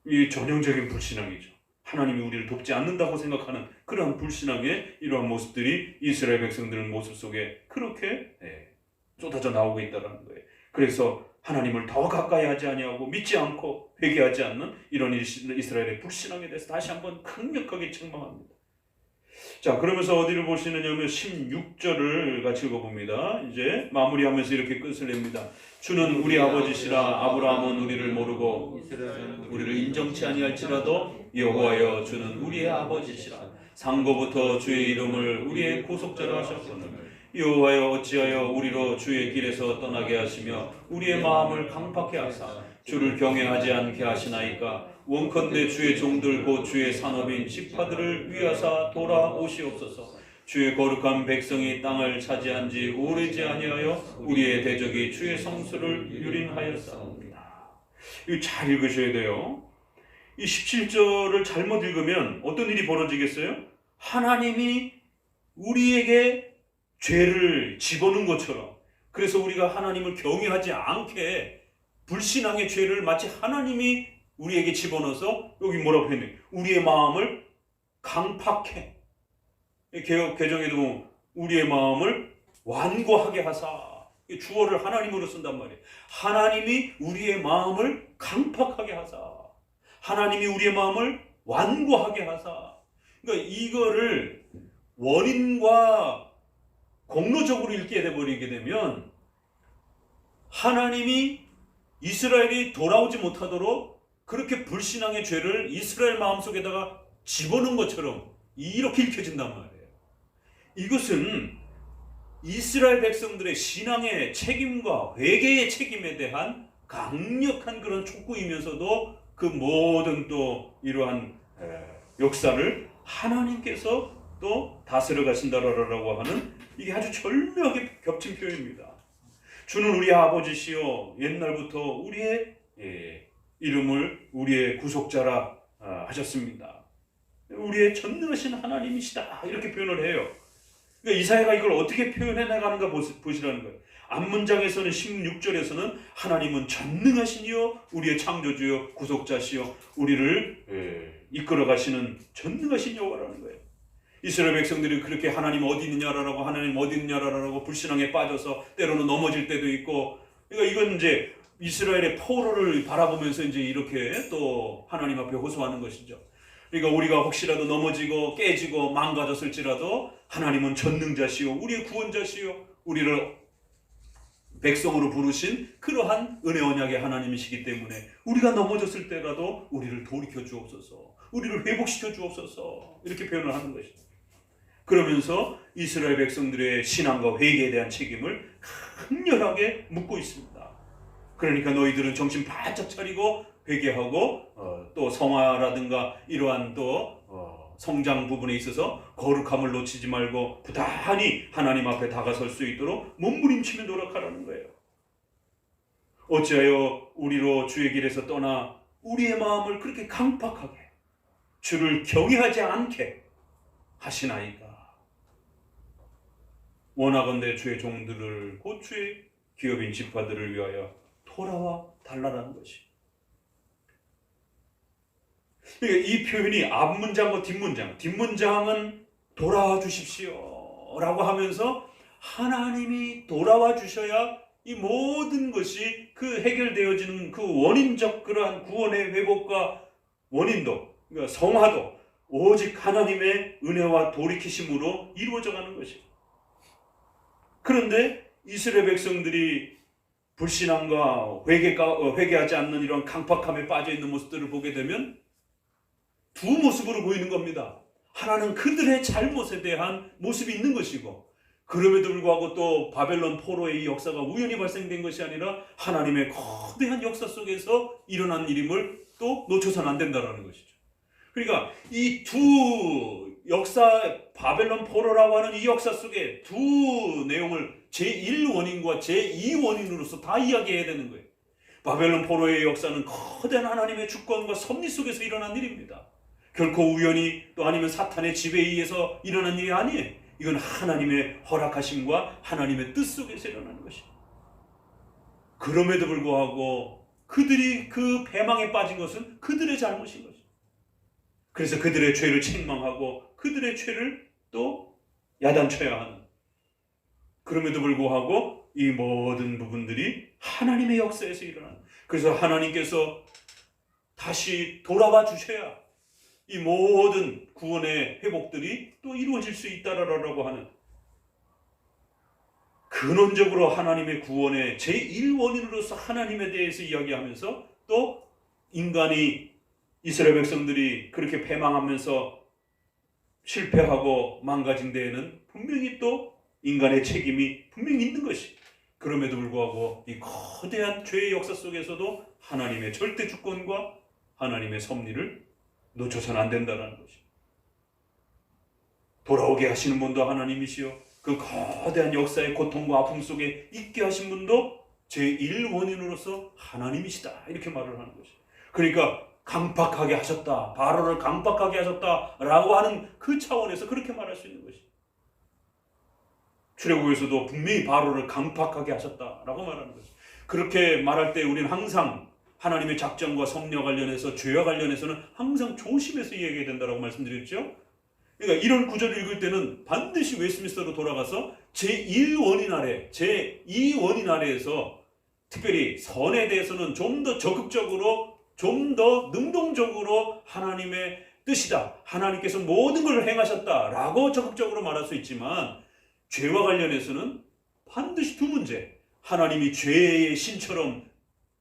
이 전형적인 불신앙이죠. 하나님이 우리를 돕지 않는다고 생각하는 그러한 불신앙의 이러한 모습들이 이스라엘 백성들의 모습 속에 그렇게 쏟아져 나오고 있다는 거예요. 그래서 하나님을 더 가까이 하지 아니하고 믿지 않고 회개하지 않는 이런 이스라엘의 불신앙에 대해서 다시 한번 강력하게 책망합니다. 자, 그러면서 어디를 보시느냐면 16절을 같이 읽어봅니다. 이제 마무리하면서 이렇게 끝을 냅니다. 주는 우리 아버지시라 아브라함은 우리를 모르고 우리를 인정치 아니할지라도 여호와여 주는 우리의 아버지시라 상고부터 주의 이름을 우리의 구속자로 하셨거늘 여호와여 어찌하여 우리로 주의 길에서 떠나게 하시며 우리의 마음을 강팍해 하사 주를 경외하지 않게 하시나이까 원컨대 주의 종들 곧 주의 산업인 지파들을 위하사 돌아오시옵소서. 주의 거룩한 백성이 땅을 차지한 지 오래지 아니하여 우리의 대적이 주의 성수를 유린하였사옵니다. 이거 잘 읽으셔야 돼요. 이 17절을 잘못 읽으면 어떤 일이 벌어지겠어요? 하나님이 우리에게 죄를 집어넣은 것처럼 그래서 우리가 하나님을 경외하지 않게 불신앙의 죄를 마치 하나님이 우리에게 집어넣어서 여기 뭐라고 했네? 우리의 마음을 강팍해. 개혁 개정에도 보면 우리의 마음을 완고하게 하사. 주어를 하나님으로 쓴단 말이에요. 하나님이 우리의 마음을 강팍하게 하사. 하나님이 우리의 마음을 완고하게 하사. 그러니까 이거를 원인과 공로적으로 읽게 돼버리게 되면 하나님이 이스라엘이 돌아오지 못하도록 그렇게 불신앙의 죄를 이스라엘 마음속에다가 집어넣은 것처럼 이렇게 읽혀진단 말이에요. 이것은 이스라엘 백성들의 신앙의 책임과 회개의 책임에 대한 강력한 그런 촉구이면서도 그 모든 또 이러한 역사를 하나님께서 또 다스려 가신다라고 하는 이게 아주 절묘하게 겹친 표현입니다. 주는 우리 아버지시요 옛날부터 우리의 이름을 우리의 구속자라 하셨습니다. 우리의 전능하신 하나님이시다 이렇게 표현을 해요. 그러니까 이사야가 이걸 어떻게 표현해 나가는가 보시라는 거예요. 앞문장에서는 16절에서는 하나님은 전능하시니요 우리의 창조주요 구속자시요 우리를 이끌어 가시는 전능하신 여호와라는 거예요. 이스라엘 백성들이 그렇게 하나님 어디 있느냐라고 하나님 어디 있느냐라고 불신앙에 빠져서 때로는 넘어질 때도 있고, 그러니까 이건 이제 이스라엘의 포로를 바라보면서 이제 이렇게 또 하나님 앞에 호소하는 것이죠. 그러니까 우리가 혹시라도 넘어지고 깨지고 망가졌을지라도 하나님은 전능자시요 우리의 구원자시요 우리를 백성으로 부르신 그러한 은혜 언약의 하나님이시기 때문에 우리가 넘어졌을 때라도 우리를 돌이켜 주옵소서, 우리를 회복시켜 주옵소서 이렇게 표현을 하는 것이죠. 그러면서 이스라엘 백성들의 신앙과 회개에 대한 책임을 강렬하게 묻고 있습니다. 그러니까 너희들은 정신 바짝 차리고 회개하고 또 성화라든가 이러한 또 성장 부분에 있어서 거룩함을 놓치지 말고 부단히 하나님 앞에 다가설 수 있도록 몸부림치며 노력하라는 거예요. 어찌하여 우리로 주의 길에서 떠나 우리의 마음을 그렇게 강팍하게 주를 경외하지 않게 하시나이까. 원하건대 주의 종들을 곧 주의 기업인 지파들을 위하여 돌아와 달라라는 것이. 그러니까 이 표현이 앞문장과 뒷문장은 돌아와 주십시오 라고 하면서 하나님이 돌아와 주셔야 이 모든 것이 그 해결되어지는 그 원인적 그러한 구원의 회복과 원인도, 그러니까 성화도 오직 하나님의 은혜와 돌이키심으로 이루어져 가는 것입니다. 그런데 이스라엘 백성들이 불신앙과 회개하지 않는 이런 강팍함에 빠져 있는 모습들을 보게 되면 두 모습으로 보이는 겁니다. 하나는 그들의 잘못에 대한 모습이 있는 것이고, 그럼에도 불구하고 또 바벨론 포로의 이 역사가 우연히 발생된 것이 아니라 하나님의 거대한 역사 속에서 일어난 일임을 또 놓쳐서는 안 된다는 것이죠. 그러니까 이 두 역사, 바벨론 포로라고 하는 이 역사 속에 두 내용을 제1원인과 제2원인으로서 다 이야기해야 되는 거예요. 바벨론 포로의 역사는 거대한 하나님의 주권과 섭리 속에서 일어난 일입니다. 결코 우연히 또 아니면 사탄의 지배에 의해서 일어난 일이 아니에요. 이건 하나님의 허락하심과 하나님의 뜻 속에서 일어나는 것입니다. 그럼에도 불구하고 그들이 그 배망에 빠진 것은 그들의 잘못인 것입니다. 그래서 그들의 죄를 책망하고 그들의 죄를 또 야단쳐야 하는, 그럼에도 불구하고 이 모든 부분들이 하나님의 역사에서 일어나는, 그래서 하나님께서 다시 돌아와 주셔야 이 모든 구원의 회복들이 또 이루어질 수 있다라고 하는, 근원적으로 하나님의 구원의 제1원인으로서 하나님에 대해서 이야기하면서 또 인간이, 이스라엘 백성들이 그렇게 패망하면서 실패하고 망가진 데에는 분명히 또 인간의 책임이 분명히 있는 것이, 그럼에도 불구하고 이 거대한 죄의 역사 속에서도 하나님의 절대 주권과 하나님의 섭리를 놓쳐서는 안 된다는 것이. 돌아오게 하시는 분도 하나님이시요 그 거대한 역사의 고통과 아픔 속에 있게 하신 분도 제1원인으로서 하나님이시다 이렇게 말을 하는 것이. 그러니까 강팍하게 하셨다, 바로를 강팍하게 하셨다라고 하는 그 차원에서 그렇게 말할 수 있는 것이. 출애굽에서도 분명히 바로를 강팍하게 하셨다라고 말하는 것이. 그렇게 말할 때 우리는 항상 하나님의 작정과 섭리와 관련해서, 죄와 관련해서는 항상 조심해서 이야기해야 된다고 말씀드렸죠. 그러니까 이런 구절을 읽을 때는 반드시 웨스트민스터로 돌아가서 제1원인 아래, 제2원인 아래에서 특별히 선에 대해서는 좀 더 적극적으로, 좀 더 능동적으로 하나님의 뜻이다, 하나님께서 모든 걸 행하셨다라고 적극적으로 말할 수 있지만, 죄와 관련해서는 반드시 두 문제, 하나님이 죄의 신처럼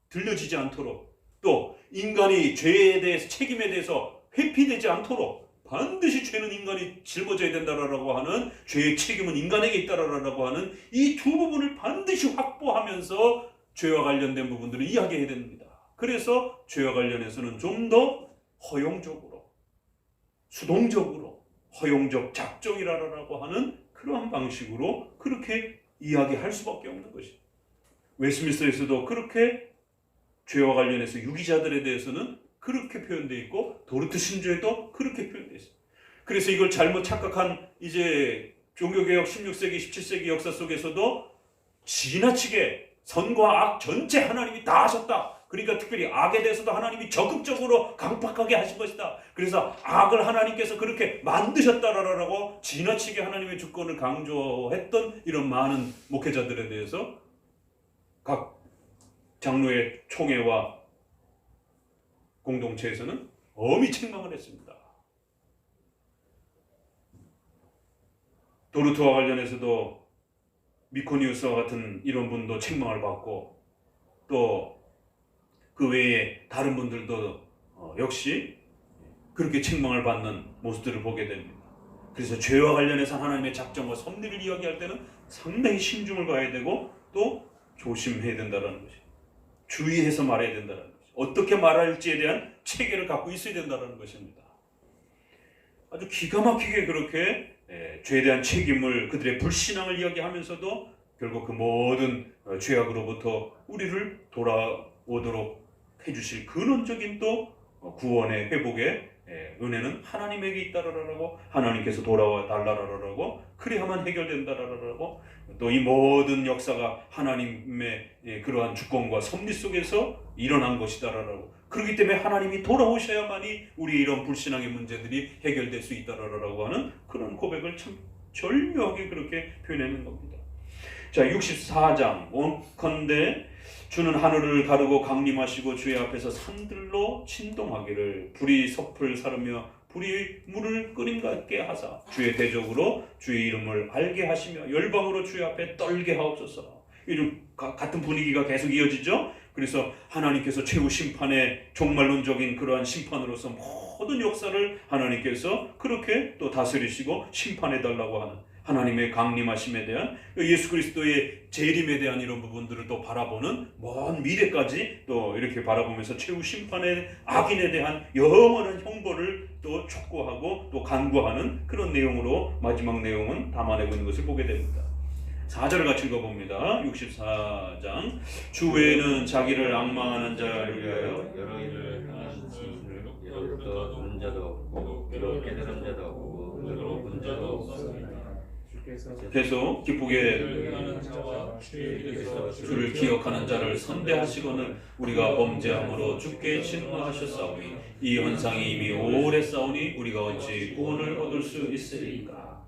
들려지지 않도록, 또 인간이 죄에 대해서, 책임에 대해서 회피되지 않도록 반드시 죄는 인간이 짊어져야 된다라고 하는, 죄의 책임은 인간에게 있다라고 하는 이 두 부분을 반드시 확보하면서 죄와 관련된 부분들을 이야기해야 됩니다. 그래서 죄와 관련해서는 좀 더 허용적으로, 수동적으로, 허용적 작정이라고 하는 그러한 방식으로 그렇게 이야기할 수밖에 없는 것입니다. 웨스트민스터에서도 그렇게 죄와 관련해서 유기자들에 대해서는 그렇게 표현되어 있고, 도르트 신조에도 그렇게 표현되어 있습니다. 그래서 이걸 잘못 착각한 이제 종교개혁 16세기, 17세기 역사 속에서도 지나치게 선과 악 전체 하나님이 다 하셨다. 그러니까 특별히 악에 대해서도 하나님이 적극적으로 강팍하게 하신 것이다. 그래서 악을 하나님께서 그렇게 만드셨다라고 지나치게 하나님의 주권을 강조했던 이런 많은 목회자들에 대해서 각 장로의 총회와 공동체에서는 엄히 책망을 했습니다. 도르트와 관련해서도 미코니우스와 같은 이런 분도 책망을 받고 또 그 외에 다른 분들도 역시 그렇게 책망을 받는 모습들을 보게 됩니다. 그래서 죄와 관련해서 하나님의 작정과 섭리를 이야기할 때는 상당히 신중을 가야 되고 또 조심해야 된다는 것이, 주의해서 말해야 된다는 것이, 어떻게 말할지에 대한 체계를 갖고 있어야 된다는 것입니다. 아주 기가 막히게 그렇게 죄에 대한 책임을, 그들의 불신앙을 이야기하면서도 결국 그 모든 죄악으로부터 우리를 돌아오도록 해주실 근원적인 또 구원의 회복의 은혜는 하나님에게 있다라고, 하나님께서 돌아와 달라라고, 그래야만 해결된다라고, 또 이 모든 역사가 하나님의 그러한 주권과 섭리 속에서 일어난 것이다라고, 그렇기 때문에 하나님이 돌아오셔야만이 우리 이런 불신앙의 문제들이 해결될 수 있다라고 하는 그런 고백을 참 절묘하게 그렇게 표현하는 겁니다. 자, 64장 원컨대 주는 하늘을 가르고 강림하시고 주의 앞에서 산들로 진동하기를 불이 섭을 사르며 불이 물을 끓임 같게 하사 주의 대적으로 주의 이름을 알게 하시며 열방으로 주의 앞에 떨게 하옵소서. 이런 같은 분위기가 계속 이어지죠. 그래서 하나님께서 최후 심판의 종말론적인 그러한 심판으로서 모든 역사를 하나님께서 그렇게 또 다스리시고 심판해달라고 하는 하나님의 강림하심에 대한, 예수 그리스도의 재림에 대한 이런 부분들을 또 바라보는 먼 미래까지 또 이렇게 바라보면서 최후 심판의 악인에 대한 영원한 형벌을 또 촉구하고 또 간구하는 그런 내용으로 마지막 내용은 담아내고 있는 것을 보게 됩니다. 4절을 같이 읽어봅니다. 64장. 주 외에는 자기를 악망하는 자를 위하여 여러 일을 하는 지를 이로부터 듣는 자도 없고 이로 깨달은 자도 없고 이로 본 자도 없습니다. 계속 기쁘게 주를 기억하는 자를 선대하시고는 우리가 범죄함으로 주께 진노하셨사오니 이 현상이 이미 오래 싸우니 우리가 어찌 구원을 얻을 수 있으리까.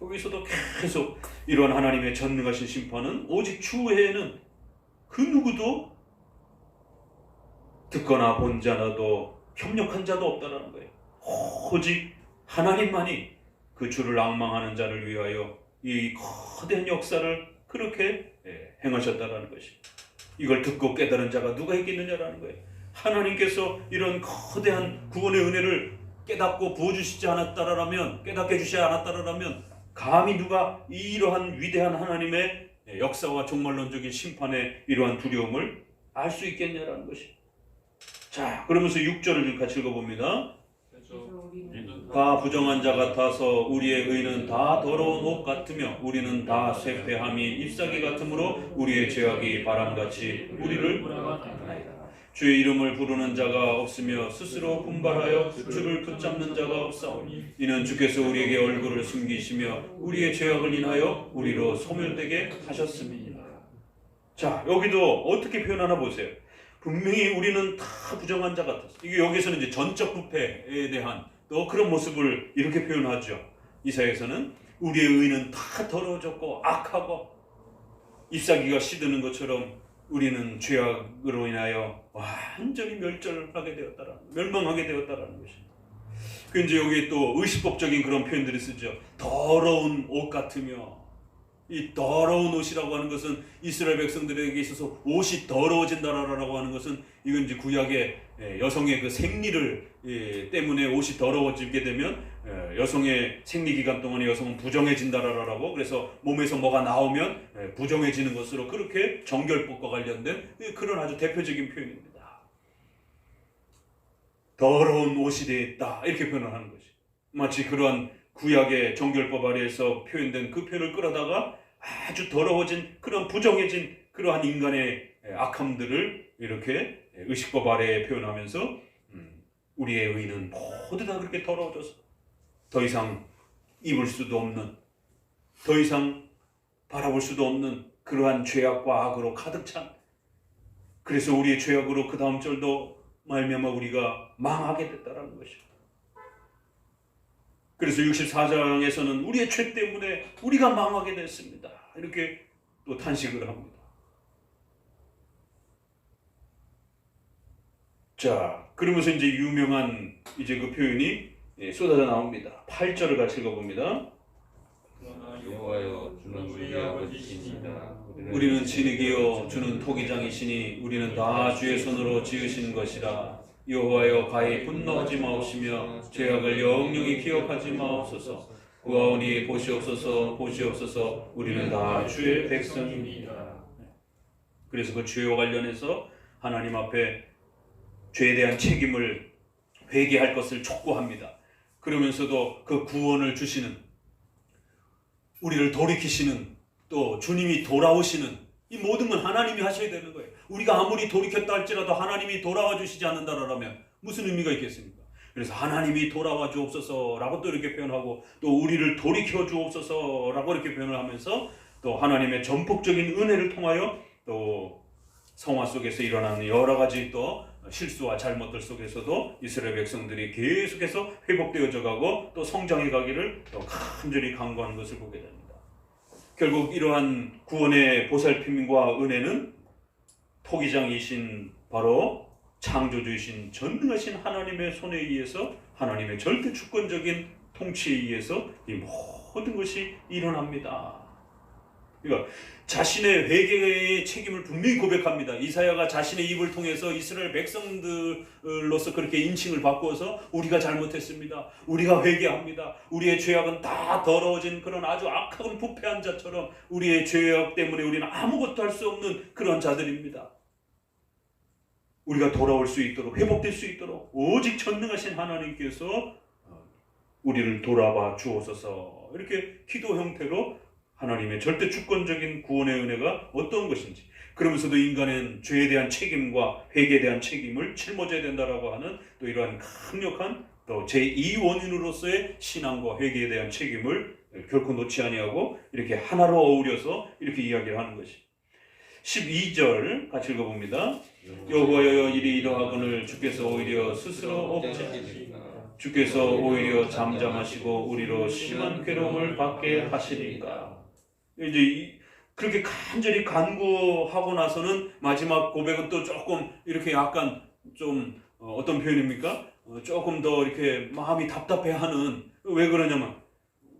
여기서도 계속 이런 하나님의 전능하신 심판은 오직 주 외에는 그 누구도 듣거나 본 자나도 협력한 자도 없다는 거예요. 오직 하나님만이 그 주를 앙망하는 자를 위하여 이 거대한 역사를 그렇게 행하셨다는 것입니다. 이걸 듣고 깨달은 자가 누가 있겠느냐라는 거예요. 하나님께서 이런 거대한 구원의 은혜를 깨닫고 부어주시지 않았다라면, 깨닫게 해주시지 않았다라면 감히 누가 이러한 위대한 하나님의 역사와 종말론적인 심판의 이러한 두려움을 알 수 있겠냐라는 것입니다. 자, 그러면서 6절을 같이 읽어봅니다. 다 부정한 자 같아서 우리의 의는 다 더러운 옷 같으며 우리는 다 쇠폐함이 잎사귀 같으므로 우리의 죄악이 바람같이 우리를 나이다. 주의 이름을 부르는 자가 없으며 스스로 분발하여 주를 붙잡는 자가 없사오니 이는 주께서 우리에게 얼굴을 숨기시며 우리의 죄악을 인하여 우리로 소멸되게 하셨습니다. 자, 여기도 어떻게 표현하나 보세요. 분명히 우리는 다 부정한 자 같았어. 이게 여기서는 이제 전적 부패에 대한 또 그런 모습을 이렇게 표현하죠. 이사야에서는 우리의 의는 다 더러워졌고 악하고 잎사귀가 시드는 것처럼 우리는 죄악으로 인하여 완전히 멸망하게 되었다라는 것입니다. 그 이제 여기 또 의식법적인 그런 표현들을 쓰죠. 더러운 옷 같으며, 이 더러운 옷이라고 하는 것은 이스라엘 백성들에게 있어서 옷이 더러워진다라고 하는 것은 이건 이제 구약의 여성의 그 생리를 때문에 옷이 더러워지게 되면 여성의 생리 기간 동안에 여성은 부정해진다라고, 그래서 몸에서 뭐가 나오면 부정해지는 것으로 그렇게 정결법과 관련된 그런 아주 대표적인 표현입니다. 더러운 옷이 되었다 이렇게 표현을 하는 것이, 마치 그러한 구약의 정결법 아래에서 표현된 그 표현을 끌어다가 아주 더러워진 그런 부정해진 그러한 인간의 악함들을 이렇게 의식법 아래에 표현하면서 우리의 의는 모두 다 그렇게 더러워져서 더 이상 입을 수도 없는, 더 이상 바라볼 수도 없는 그러한 죄악과 악으로 가득 찬, 그래서 우리의 죄악으로 그 다음 절도 말미암아 우리가 망하게 됐다라는 것이죠. 그래서 64장에서는 우리의 죄 때문에 우리가 망하게 됐습니다, 이렇게 또 탄식을 합니다. 자, 그러면서 이제 유명한 이제 그 표현이 쏟아져 나옵니다. 8절을 같이 읽어봅니다. 여호와여 주는 우리의 아버지시니이다. 우리는 진흙이요 주는 토기장이시니 우리는 다 주의 손으로 지으신 것이라. 여호와여 가히 분노하지 마옵시며 죄악을 영영히 기억하지 마옵소서. 구하오니 보시옵소서, 보시옵소서. 우리는 다 주의 백성입니다. 그래서 그 죄와 관련해서 하나님 앞에 죄에 대한 책임을 회개할 것을 촉구합니다. 그러면서도 그 구원을 주시는, 우리를 돌이키시는, 또 주님이 돌아오시는 이 모든 건 하나님이 하셔야 되는 거예요. 우리가 아무리 돌이켰다 할지라도 하나님이 돌아와 주시지 않는다라면 무슨 의미가 있겠습니까? 그래서 하나님이 돌아와 주옵소서라고 또 이렇게 표현하고, 또 우리를 돌이켜 주옵소서라고 이렇게 표현을 하면서 또 하나님의 전폭적인 은혜를 통하여 또 성화 속에서 일어나는 여러 가지 또 실수와 잘못들 속에서도 이스라엘 백성들이 계속해서 회복되어져 가고 또 성장해 가기를 또 간절히 간구하는 것을 보게 됩니다. 결국 이러한 구원의 보살핌과 은혜는 토기장이신 바로 창조주이신 전능하신 하나님의 손에 의해서, 하나님의 절대 주권적인 통치에 의해서 이 모든 것이 일어납니다. 그러니까 자신의 회개의 책임을 분명히 고백합니다. 이사야가 자신의 입을 통해서 이스라엘 백성들로서 그렇게 인칭을 바꾸어서 우리가 잘못했습니다, 우리가 회개합니다, 우리의 죄악은 다 더러워진 그런 아주 악하고 부패한 자처럼 우리의 죄악 때문에 우리는 아무것도 할 수 없는 그런 자들입니다. 우리가 돌아올 수 있도록, 회복될 수 있도록 오직 전능하신 하나님께서 우리를 돌아봐 주옵소서, 이렇게 기도 형태로 하나님의 절대 주권적인 구원의 은혜가 어떤 것인지, 그러면서도 인간은 죄에 대한 책임과 회개에 대한 책임을 짊어져야 된다라고 하는 또 이러한 강력한 또 제2원인으로서의 신앙과 회개에 대한 책임을 결코 놓지 아니하고 이렇게 하나로 어우려서 이렇게 이야기를 하는 것이. 12절 같이 읽어봅니다. 여호와여 이리 이러하거늘 주께서 오히려 스스로 없지, 주께서 오히려 잠잠하시고 우리로 심한 괴로움을 받게 하시니까. 이제 그렇게 간절히 간구하고 나서는 마지막 고백은 또 조금 이렇게 약간 좀 어떤 표현입니까? 조금 더 이렇게 마음이 답답해하는, 왜 그러냐면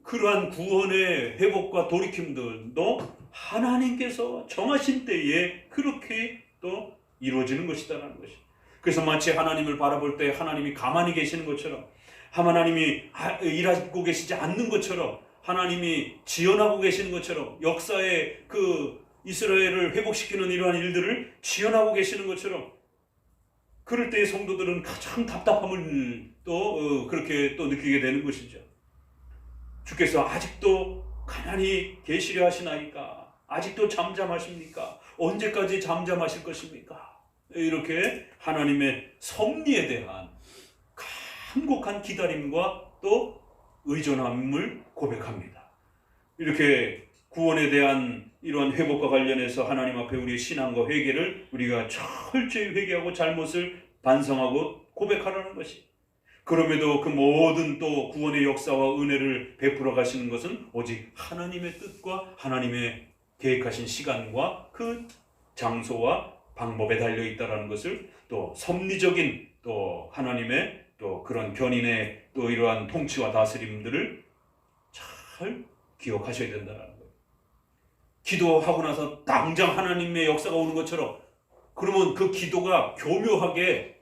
그러한 구원의 회복과 돌이킴들도 하나님께서 정하신 때에 그렇게 또 이루어지는 것이다라는 것이. 그래서 마치 하나님을 바라볼 때 하나님이 가만히 계시는 것처럼, 하나님이 일하고 계시지 않는 것처럼, 하나님이 지연하고 계시는 것처럼, 역사의 그 이스라엘을 회복시키는 이러한 일들을 지연하고 계시는 것처럼, 그럴 때의 성도들은 가장 답답함을 또 그렇게 또 느끼게 되는 것이죠. 주께서 아직도 가만히 계시려 하시나이까? 아직도 잠잠하십니까? 언제까지 잠잠하실 것입니까? 이렇게 하나님의 섭리에 대한 간곡한 기다림과 또 의존함을 고백합니다. 이렇게 구원에 대한 이러한 회복과 관련해서 하나님 앞에 우리의 신앙과 회개를 우리가 철저히 회개하고 잘못을 반성하고 고백하라는 것이. 그럼에도 그 모든 또 구원의 역사와 은혜를 베풀어 가시는 것은 오직 하나님의 뜻과 하나님의 계획하신 시간과 그 장소와 방법에 달려 있다라는 것을, 또 섭리적인 또 하나님의 또 그런 견인의 또 이러한 통치와 다스림들을 잘 기억하셔야 된다는 거예요. 기도하고 나서 당장 하나님의 역사가 오는 것처럼, 그러면 그 기도가 교묘하게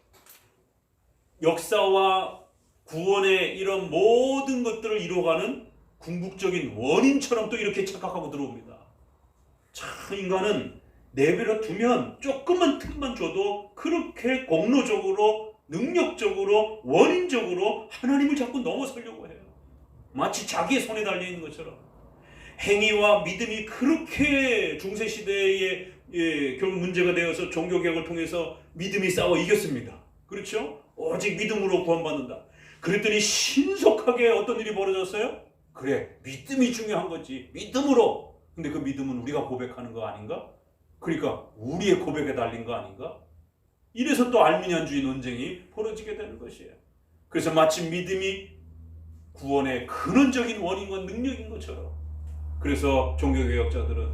역사와 구원의 이런 모든 것들을 이루어가는 궁극적인 원인처럼 또 이렇게 착각하고 들어옵니다. 참, 인간은 내버려 두면 조금만 틈만 줘도 그렇게 공로적으로, 능력적으로, 원인적으로 하나님을 자꾸 넘어서려고 해요. 마치 자기의 손에 달려있는 것처럼. 행위와 믿음이 그렇게 중세시대에 결국 문제가 되어서 종교개혁을 통해서 믿음이 싸워 이겼습니다. 그렇죠? 오직 믿음으로 구원받는다. 그랬더니 신속하게 어떤 일이 벌어졌어요? 그래, 믿음이 중요한 거지. 믿음으로. 근데 그 믿음은 우리가 고백하는 거 아닌가? 그러니까 우리의 고백에 달린 거 아닌가? 이래서 또 알미니안주의 논쟁이 벌어지게 되는 것이에요. 그래서 마치 믿음이 구원의 근원적인 원인과 능력인 것처럼. 그래서 종교개혁자들은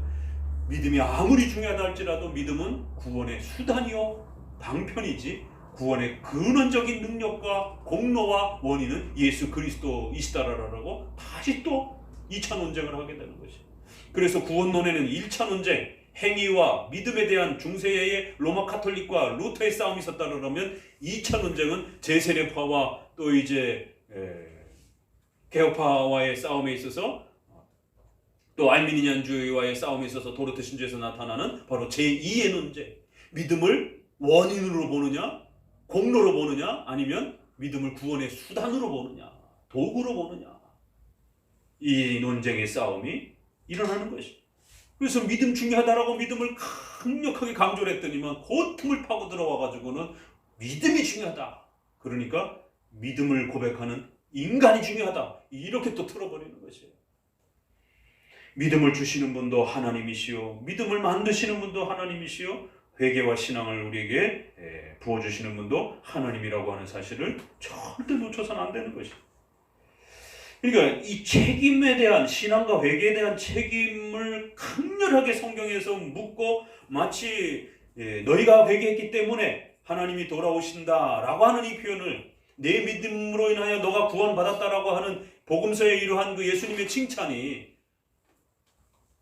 믿음이 아무리 중요하다 할지라도 믿음은 구원의 수단이요 방편이지 구원의 근원적인 능력과 공로와 원인은 예수 그리스도이시다라고 다시 또 2차 논쟁을 하게 되는 것이에요. 그래서 구원론에는 1차 논쟁, 행위와 믿음에 대한 중세의 로마 카톨릭과 루터의 싸움이 있었다 그러면 2차 논쟁은 제세례파와 또 이제 개혁파와의 싸움에 있어서 또 알미니안주의와의 싸움에 있어서 도르트 신조에서 나타나는 바로 제2의 논쟁. 믿음을 원인으로 보느냐, 공로로 보느냐, 아니면 믿음을 구원의 수단으로 보느냐, 도구로 보느냐. 이 논쟁의 싸움이 일어나는 것이. 그래서 믿음 중요하다라고 믿음을 강력하게 강조를 했더니만 그 틈을 파고 들어와가지고는 믿음이 중요하다. 그러니까 믿음을 고백하는 인간이 중요하다. 이렇게 또 틀어버리는 것이에요. 믿음을 주시는 분도 하나님이시요 믿음을 만드시는 분도 하나님이시요 회개와 신앙을 우리에게 부어주시는 분도 하나님이라고 하는 사실을 절대 놓쳐서는 안 되는 것이에요. 그러니까 이 책임에 대한 신앙과 회개에 대한 책임을 강렬하게 성경에서 묻고 마치 너희가 회개했기 때문에 하나님이 돌아오신다라고 하는 이 표현을 내 믿음으로 인하여 너가 구원받았다라고 하는 복음서에 이러한 그 예수님의 칭찬이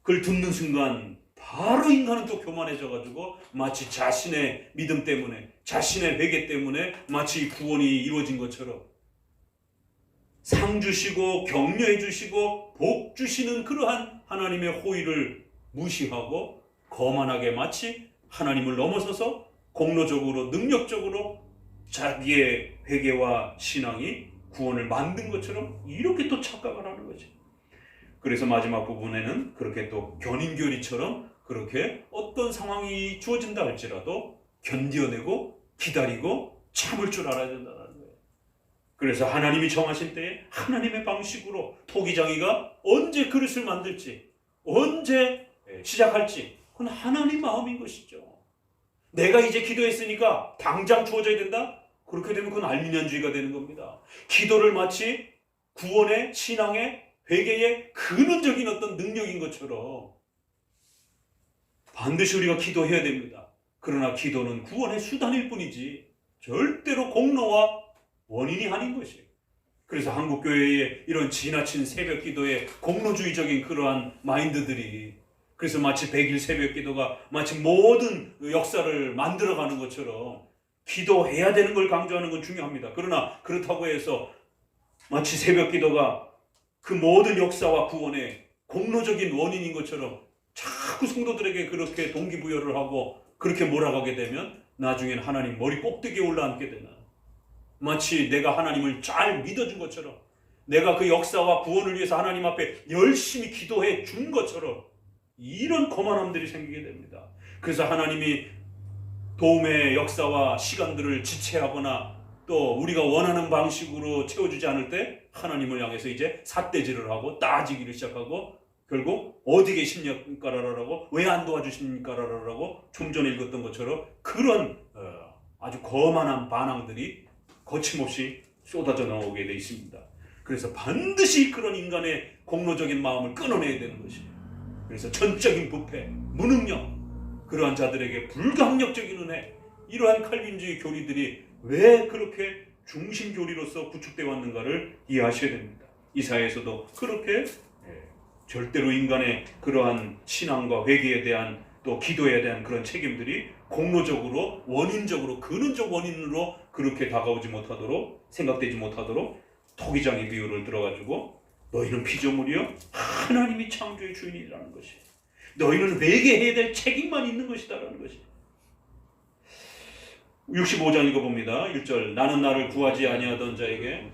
그걸 듣는 순간 바로 인간은 또 교만해져가지고 마치 자신의 믿음 때문에 자신의 회개 때문에 마치 구원이 이루어진 것처럼 상 주시고 격려해 주시고 복 주시는 그러한 하나님의 호의를 무시하고 거만하게 마치 하나님을 넘어서서 공로적으로 능력적으로 자기의 회개와 신앙이 구원을 만든 것처럼 이렇게 또 착각을 하는 거지. 그래서 마지막 부분에는 그렇게 또 견인교리처럼 그렇게 어떤 상황이 주어진다 할지라도 견뎌내고 기다리고 참을 줄 알아야 된다는 거예요. 그래서 하나님이 정하신 때에 하나님의 방식으로 토기장이가 언제 그릇을 만들지 언제 시작할지 그건 하나님 마음인 것이죠. 내가 이제 기도했으니까 당장 주어져야 된다? 그렇게 되면 그건 알미니안주의가 되는 겁니다. 기도를 마치 구원의 신앙의 회개의 근원적인 어떤 능력인 것처럼 반드시 우리가 기도해야 됩니다. 그러나 기도는 구원의 수단일 뿐이지 절대로 공로와 원인이 아닌 것이에요. 그래서 한국교회의 이런 지나친 새벽 기도의 공로주의적인 그러한 마인드들이 그래서 마치 100일 새벽 기도가 마치 모든 역사를 만들어가는 것처럼 기도해야 되는 걸 강조하는 건 중요합니다. 그러나 그렇다고 해서 마치 새벽 기도가 그 모든 역사와 구원의 공로적인 원인인 것처럼 자꾸 성도들에게 그렇게 동기부여를 하고 그렇게 몰아가게 되면 나중엔 하나님 머리 꼭대기에 올라앉게 되는 마치 내가 하나님을 잘 믿어준 것처럼 내가 그 역사와 구원을 위해서 하나님 앞에 열심히 기도해 준 것처럼 이런 거만함들이 생기게 됩니다. 그래서 하나님이 도움의 역사와 시간들을 지체하거나 또 우리가 원하는 방식으로 채워주지 않을 때 하나님을 향해서 이제 삿대질을 하고 따지기를 시작하고 결국 어디 계십니까라고 왜 안 도와주십니까라고 좀 전에 읽었던 것처럼 그런 아주 거만한 반항들이 거침없이 쏟아져 나오게 돼 있습니다. 그래서 반드시 그런 인간의 공로적인 마음을 끊어내야 되는 것이에요. 그래서 전적인 부패, 무능력 그러한 자들에게 불가항력적인 은혜 이러한 칼빈주의 교리들이 왜 그렇게 중심 교리로서 구축되어 왔는가를 이해하셔야 됩니다. 이 사회에서도 그렇게 절대로 인간의 그러한 신앙과 회개에 대한 또 기도에 대한 그런 책임들이 공로적으로 원인적으로 근원적 원인으로 그렇게 다가오지 못하도록 생각되지 못하도록 토기장의 비유를 들어가지고 너희는 피조물이요 하나님이 창조의 주인이라는 것이 너희는 회개해야 될 책임만 있는 것이다라는 것이 65장 읽어봅니다. 1절 나는 나를 구하지 아니하던 자에게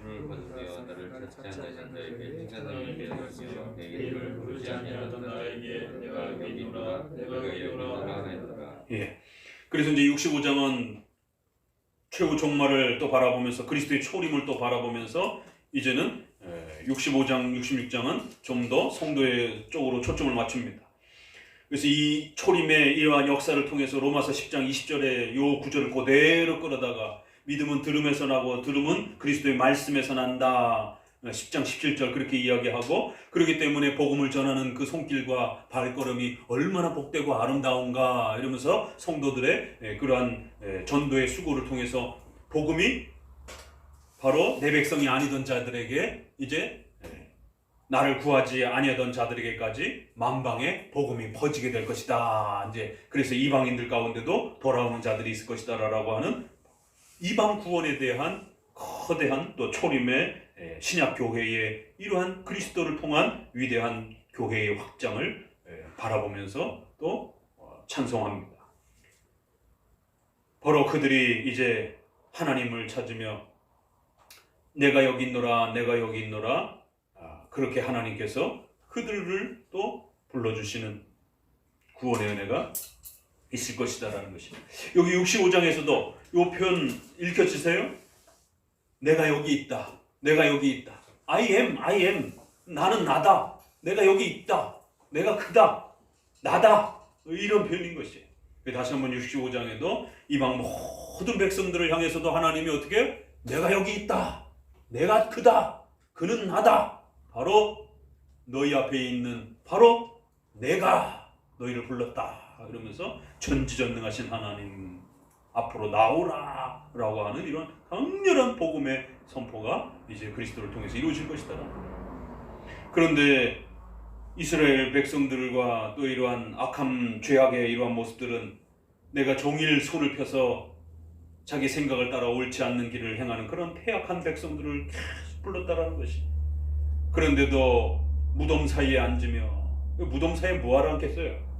나를 찾지 않는 자에게 칭찬을 베푸시며 내 이름을 부르지 아니하던 자에게 내가 여기노라 내가 여기노라 하나이다. 예. 그래서 이제 65장은 최후 종말을 또 바라보면서 그리스도의 초림을 또 바라보면서 이제는 65장, 66장은 좀 더 성도의 쪽으로 초점을 맞춥니다. 그래서 이 초림의 이러한 역사를 통해서 로마서 10장 20절의 요 구절을 그대로 끌어다가 믿음은 들음에서 나고 들음은 그리스도의 말씀에서 난다. 10장 17절 그렇게 이야기하고, 그렇기 때문에 복음을 전하는 그 손길과 발걸음이 얼마나 복되고 아름다운가 이러면서 성도들의 그러한 전도의 수고를 통해서 복음이 바로 내 백성이 아니던 자들에게 이제 나를 구하지 아니하던 자들에게까지 만방에 복음이 퍼지게 될 것이다. 이제 그래서 이방인들 가운데도 돌아오는 자들이 있을 것이다라고 하는 이방 구원에 대한 거대한 또 초림의 신약 교회의 이러한 그리스도를 통한 위대한 교회의 확장을 바라보면서 또 찬송합니다. 바로 그들이 이제 하나님을 찾으며 내가 여기 있노라, 내가 여기 있노라, 그렇게 하나님께서 그들을 또 불러주시는 구원의 은혜가 있을 것이다라는 것입니다. 여기 65장에서도 이 표현 읽혀지세요? 내가 여기 있다. 내가 여기 있다. I am. 나는 나다. 내가 여기 있다. 내가 크다. 나다. 이런 표현인 것이에요. 다시 한번 65장에도 이방 모든 백성들을 향해서도 하나님이 어떻게? 내가 여기 있다. 내가 크다. 그는 나다. 바로 너희 앞에 있는 바로 내가 너희를 불렀다. 이러면서 전지전능하신 하나님 앞으로 나오라 라고 하는 이런 강렬한 복음의 선포가 이제 그리스도를 통해서 이루어질 것이다. 그런데 이스라엘 백성들과 또 이러한 악함 죄악의 이러한 모습들은 내가 종일 손을 펴서 자기 생각을 따라 옳지 않는 길을 행하는 그런 패악한 백성들을 계속 불렀다라는 것이. 그런데도 무덤 사이에 앉으며, 무덤 사이에 뭐하러 앉겠어요?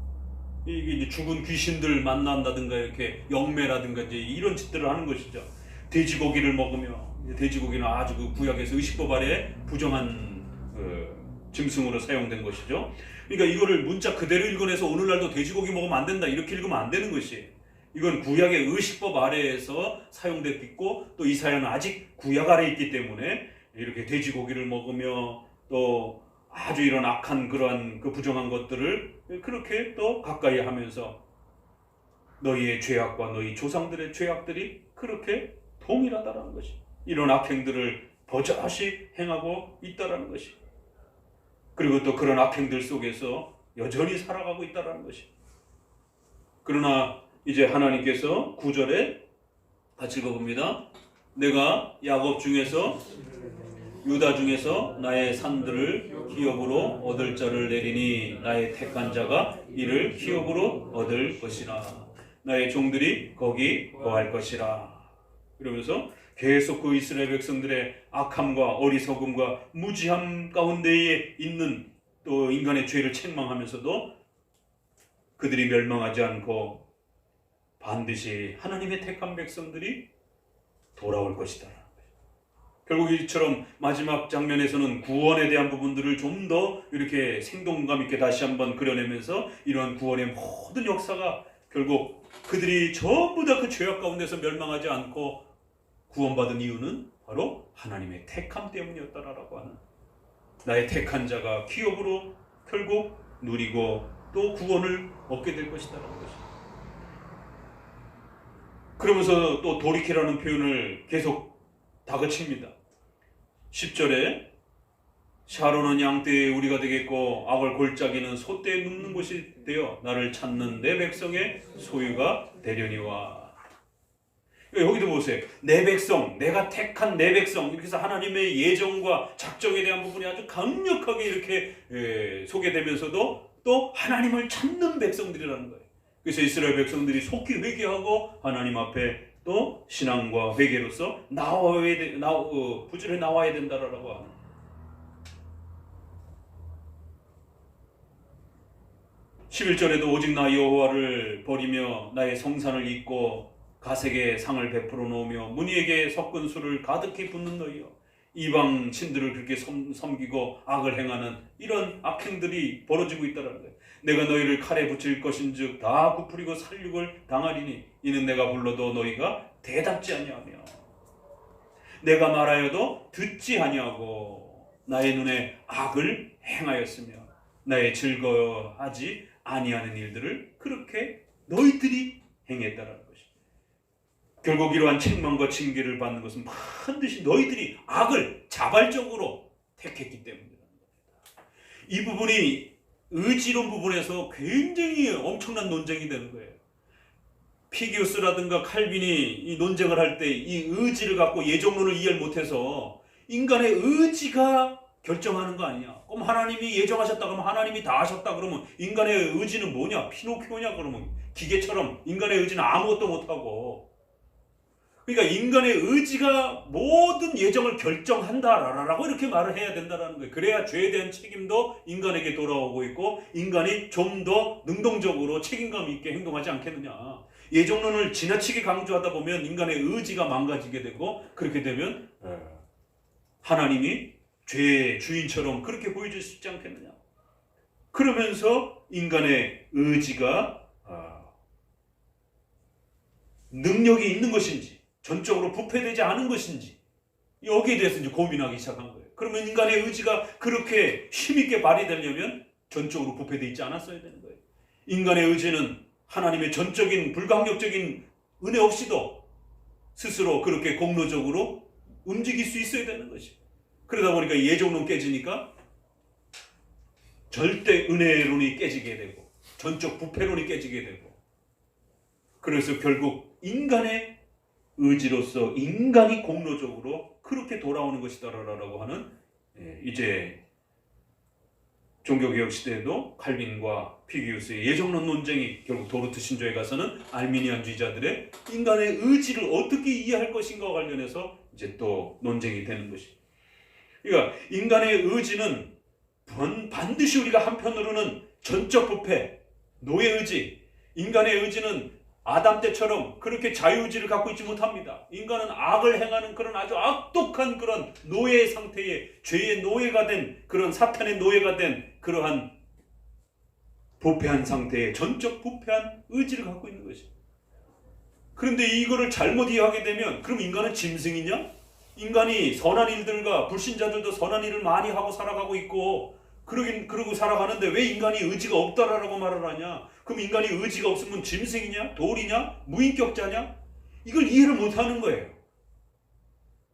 이게 이제 죽은 귀신들 만난다든가 이렇게 영매라든가 이제 이런 짓들을 하는 것이죠. 돼지고기를 먹으며, 돼지고기는 아주 그 구약에서 의식법 아래 부정한 짐승으로 사용된 것이죠. 그러니까 이거를 문자 그대로 읽어내서 오늘날도 돼지고기 먹으면 안 된다 이렇게 읽으면 안 되는 것이에요. 이건 구약의 의식법 아래에서 사용됐고 또 이사야는 아직 구약 아래에 있기 때문에 이렇게 돼지고기를 먹으며 또 아주 이런 악한 그러한 그 부정한 것들을 그렇게 또 가까이 하면서 너희의 죄악과 너희 조상들의 죄악들이 그렇게 동일하다라는 것이, 이런 악행들을 버젓이 행하고 있다라는 것이, 그리고 또 그런 악행들 속에서 여전히 살아가고 있다라는 것이. 그러나 이제 하나님께서 9절에 같이 읽어봅니다. 내가 야곱 중에서 유다 중에서 나의 산들을 기업으로 얻을 자를 내리니 나의 택한 자가 이를 기업으로 얻을 것이라. 나의 종들이 거기 거할 것이라. 이러면서 계속 그 이스라엘 백성들의 악함과 어리석음과 무지함 가운데에 있는 또 인간의 죄를 책망하면서도 그들이 멸망하지 않고 반드시 하나님의 택한 백성들이 돌아올 것이다. 결국 이처럼 마지막 장면에서는 구원에 대한 부분들을 좀 더 이렇게 생동감 있게 다시 한번 그려내면서 이러한 구원의 모든 역사가 결국 그들이 전부 다 그 죄악 가운데서 멸망하지 않고 구원받은 이유는 바로 하나님의 택함 때문이었다라고 하는, 나의 택한 자가 기업으로 결국 누리고 또 구원을 얻게 될 것이다라는 것입니다. 그러면서 또 돌이키라는 표현을 계속 다그칩니다. 10절에 샤론은 양떼의 우리가 되겠고 악을 골짜기는 소떼에 눕는 곳이 되어 나를 찾는 내 백성의 소유가 되려니와. 여기도 보세요. 내 백성, 내가 택한 내 백성, 이렇게 해서 하나님의 예정과 작정에 대한 부분이 아주 강력하게 이렇게 소개되면서도 또 하나님을 찾는 백성들이라는 거예요. 그래서 이스라엘 백성들이 속히 회개하고 하나님 앞에 또 신앙과 회개로서 부지런히 나와야 된다라고 하는. (11절에도) 오직 나 여호와를 버리며 나의 성산을 잊고 가색의 상을 베풀어 놓으며 무니에게 섞은 술을 가득히 붓는 너희여, 이방 신들을 그렇게 섬기고 악을 행하는 이런 악행들이 벌어지고 있다는 거예요. 내가 너희를 칼에 붙일 것인즉 다 부풀리고 살육을 당하리니 이는 내가 불러도 너희가 대답지 아니하며 내가 말하여도 듣지 아니하고 나의 눈에 악을 행하였으며 나의 즐거워하지 아니하는 일들을 그렇게 너희들이 행했다라는 것입니다. 결국 이러한 책망과 징계를 받는 것은 반드시 너희들이 악을 자발적으로 택했기 때문이라는 겁니다. 이 부분이 의지론 부분에서 굉장히 엄청난 논쟁이 되는 거예요. 피기우스라든가 칼빈이 이 논쟁을 할 때 이 의지를 갖고 예정론을 이해를 못해서 인간의 의지가 결정하는 거 아니냐. 그럼 하나님이 예정하셨다 그러면 하나님이 다 하셨다 그러면 인간의 의지는 뭐냐? 피노키오냐 그러면 기계처럼 인간의 의지는 아무것도 못하고. 그러니까 인간의 의지가 모든 예정을 결정한다라고 이렇게 말을 해야 된다는 거예요. 그래야 죄에 대한 책임도 인간에게 돌아오고 있고 인간이 좀 더 능동적으로 책임감 있게 행동하지 않겠느냐. 예정론을 지나치게 강조하다 보면 인간의 의지가 망가지게 되고 그렇게 되면 하나님이 죄의 주인처럼 그렇게 보여줄 수 있지 않겠느냐. 그러면서 인간의 의지가 능력이 있는 것인지 전적으로 부패되지 않은 것인지 여기에 대해서 이제 고민하기 시작한 거예요. 그러면 인간의 의지가 그렇게 힘있게 발휘되려면 전적으로 부패되어 있지 않았어야 되는 거예요. 인간의 의지는 하나님의 전적인 불강력적인 은혜 없이도 스스로 그렇게 공로적으로 움직일 수 있어야 되는 것이에요. 그러다 보니까 예정론 깨지니까 절대 은혜론이 깨지게 되고 전적 부패론이 깨지게 되고 그래서 결국 인간의 의지로서 인간이 공로적으로 그렇게 돌아오는 것이다라고 하는 이제 종교개혁 시대에도 칼빈과 피기우스의 예정론 논쟁이 결국 도르트 신조에 가서는 알미니안주의자들의 인간의 의지를 어떻게 이해할 것인가와 관련해서 이제 또 논쟁이 되는 것이. 그러니까 인간의 의지는 반드시 우리가 한편으로는 전적 부패, 노예의지, 인간의 의지는 아담 때처럼 그렇게 자유의지를 갖고 있지 못합니다. 인간은 악을 행하는 그런 아주 악독한 그런 노예 상태에 죄의 노예가 된 그런 사탄의 노예가 된 그러한 부패한 상태에 전적 부패한 의지를 갖고 있는 것입니다. 그런데 이거를 잘못 이해하게 되면 그럼 인간은 짐승이냐? 인간이 선한 일들과 불신자들도 선한 일을 많이 하고 살아가고 있고 그러고 살아가는데 왜 인간이 의지가 없다라고 말을 하냐? 그럼 인간이 의지가 없으면 짐승이냐? 돌이냐? 무인격자냐? 이걸 이해를 못하는 거예요.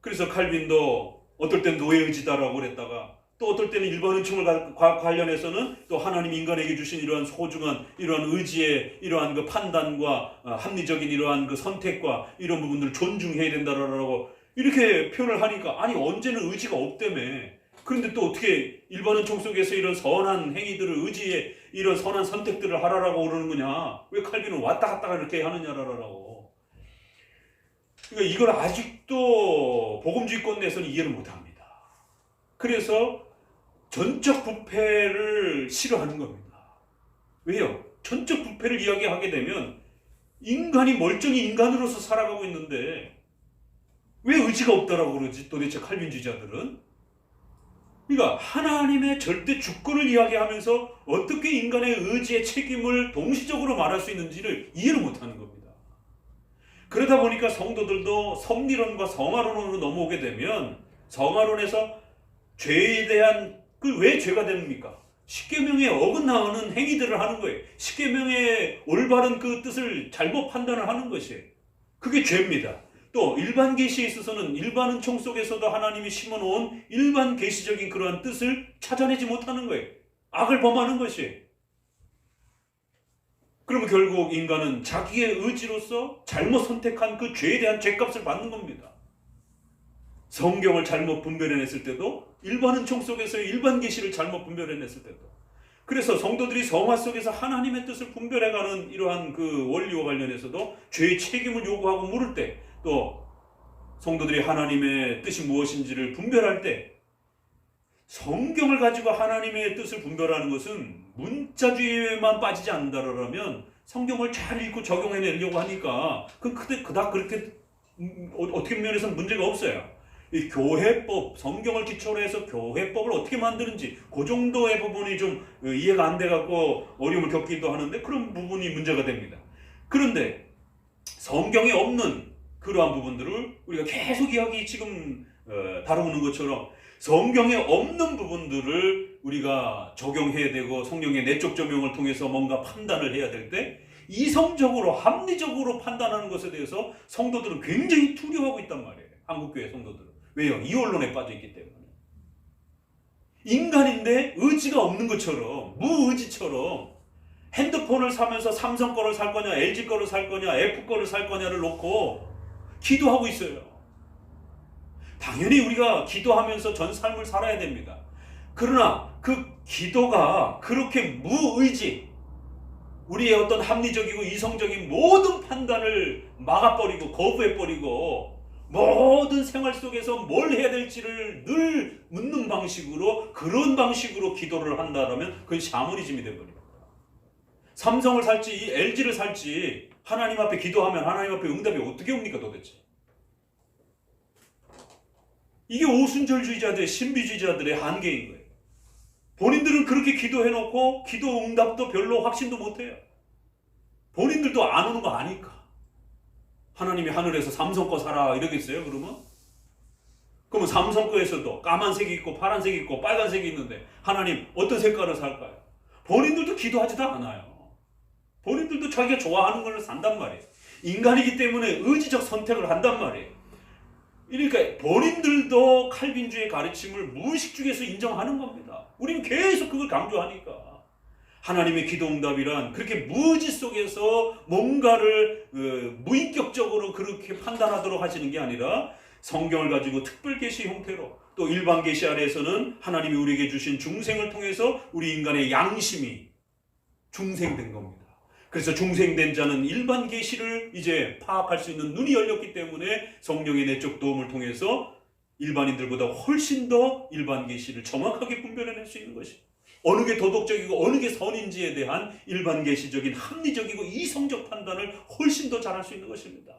그래서 칼빈도 어떨 땐 노예의지다라고 그랬다가 또 어떨 때는 일반은총을 관련해서는 또 하나님 인간에게 주신 이러한 소중한 이러한 의지의 이러한 그 판단과 합리적인 이러한 그 선택과 이런 부분들을 존중해야 된다라고 이렇게 표현을 하니까 아니 언제는 의지가 없다며. 그런데 또 어떻게 일반은총 속에서 이런 선한 행위들을 의지에 이런 선한 선택들을 하라라고 그러는 거냐? 왜 칼빈은 왔다 갔다 이렇게 하느냐라고. 그러니까 이걸 아직도 복음주의권 내에서는 이해를 못합니다. 그래서 전적 부패를 싫어하는 겁니다. 왜요? 전적 부패를 이야기하게 되면 인간이 멀쩡히 인간으로서 살아가고 있는데 왜 의지가 없다라고 그러지? 도대체 칼빈주의자들은? 그러니까 하나님의 절대 주권을 이야기하면서 어떻게 인간의 의지의 책임을 동시적으로 말할 수 있는지를 이해를 못하는 겁니다. 그러다 보니까 성도들도 섭리론과 성화론으로 넘어오게 되면 성화론에서 죄에 대한 왜 죄가 됩니까? 십계명에 어긋나는 행위들을 하는 거예요. 십계명의 올바른 그 뜻을 잘못 판단을 하는 것이에요. 그게 죄입니다. 또 일반 계시에 있어서는 일반 은총 속에서도 하나님이 심어놓은 일반 계시적인 그러한 뜻을 찾아내지 못하는 거예요. 악을 범하는 것이에요. 그러면 결국 인간은 자기의 의지로서 잘못 선택한 그 죄에 대한 죄값을 받는 겁니다. 성경을 잘못 분별해냈을 때도 일반 은총 속에서 일반 계시를 잘못 분별해냈을 때도 그래서 성도들이 성화 속에서 하나님의 뜻을 분별해가는 이러한 그 원리와 관련해서도 죄의 책임을 요구하고 물을 때 또 성도들이 하나님의 뜻이 무엇인지를 분별할 때 성경을 가지고 하나님의 뜻을 분별하는 것은 문자주의에만 빠지지 않는다라면 성경을 잘 읽고 적용해내려고 하니까 그닥 그렇게 어떻게 면에서는 문제가 없어요. 이 교회법, 성경을 기초로 해서 교회법을 어떻게 만드는지 그 정도의 부분이 좀 이해가 안 돼갖고 어려움을 겪기도 하는데 그런 부분이 문제가 됩니다. 그런데 성경에 없는 그러한 부분들을 우리가 계속 이야기 지금 다루는 것처럼 성경에 없는 부분들을 우리가 적용해야 되고 성령의 내적 조명을 통해서 뭔가 판단을 해야 될 때 이성적으로 합리적으로 판단하는 것에 대해서 성도들은 굉장히 두려워하고 있단 말이에요. 한국교회 성도들은. 왜요? 이원론에 빠져 있기 때문에. 인간인데 의지가 없는 것처럼, 무의지처럼 핸드폰을 사면서 삼성 거를 살 거냐, LG 거를 살 거냐, 애플 거를 살 거냐를 놓고 기도하고 있어요. 당연히 우리가 기도하면서 전 삶을 살아야 됩니다. 그러나 그 기도가 그렇게 무의지, 우리의 어떤 합리적이고 이성적인 모든 판단을 막아버리고 거부해버리고 모든 생활 속에서 뭘 해야 될지를 늘 묻는 방식으로, 그런 방식으로 기도를 한다면 그건 샤머니즘이 되어버립니다. 삼성을 살지 LG를 살지 하나님 앞에 기도하면 하나님 앞에 응답이 어떻게 옵니까 도대체? 이게 오순절주의자들의, 신비주의자들의 한계인 거예요. 본인들은 그렇게 기도해놓고 기도 응답도 별로 확신도 못해요. 본인들도 안 오는 거 아니까. 하나님이 하늘에서 삼성 거 사라 이러겠어요 그러면? 그러면 삼성 거에서도 까만색이 있고 파란색이 있고 빨간색이 있는데 하나님 어떤 색깔을 살까요? 본인들도 기도하지도 않아요. 본인들도 자기가 좋아하는 걸 산단 말이에요. 인간이기 때문에 의지적 선택을 한단 말이에요. 그러니까 본인들도 칼빈주의 가르침을 무의식 중에서 인정하는 겁니다. 우리는 계속 그걸 강조하니까. 하나님의 기도응답이란 그렇게 무의지 속에서 뭔가를 무인격적으로 그렇게 판단하도록 하시는 게 아니라 성경을 가지고 특별 계시 형태로 또 일반 계시 아래에서는 하나님이 우리에게 주신 중생을 통해서 우리 인간의 양심이 중생된 겁니다. 그래서 중생된 자는 일반 계시를 이제 파악할 수 있는 눈이 열렸기 때문에 성령의 내적 도움을 통해서 일반인들보다 훨씬 더 일반 계시를 정확하게 분별해낼 수 있는 것입니다. 어느 게 도덕적이고 어느 게 선인지에 대한 일반 계시적인 합리적이고 이성적 판단을 훨씬 더 잘할 수 있는 것입니다.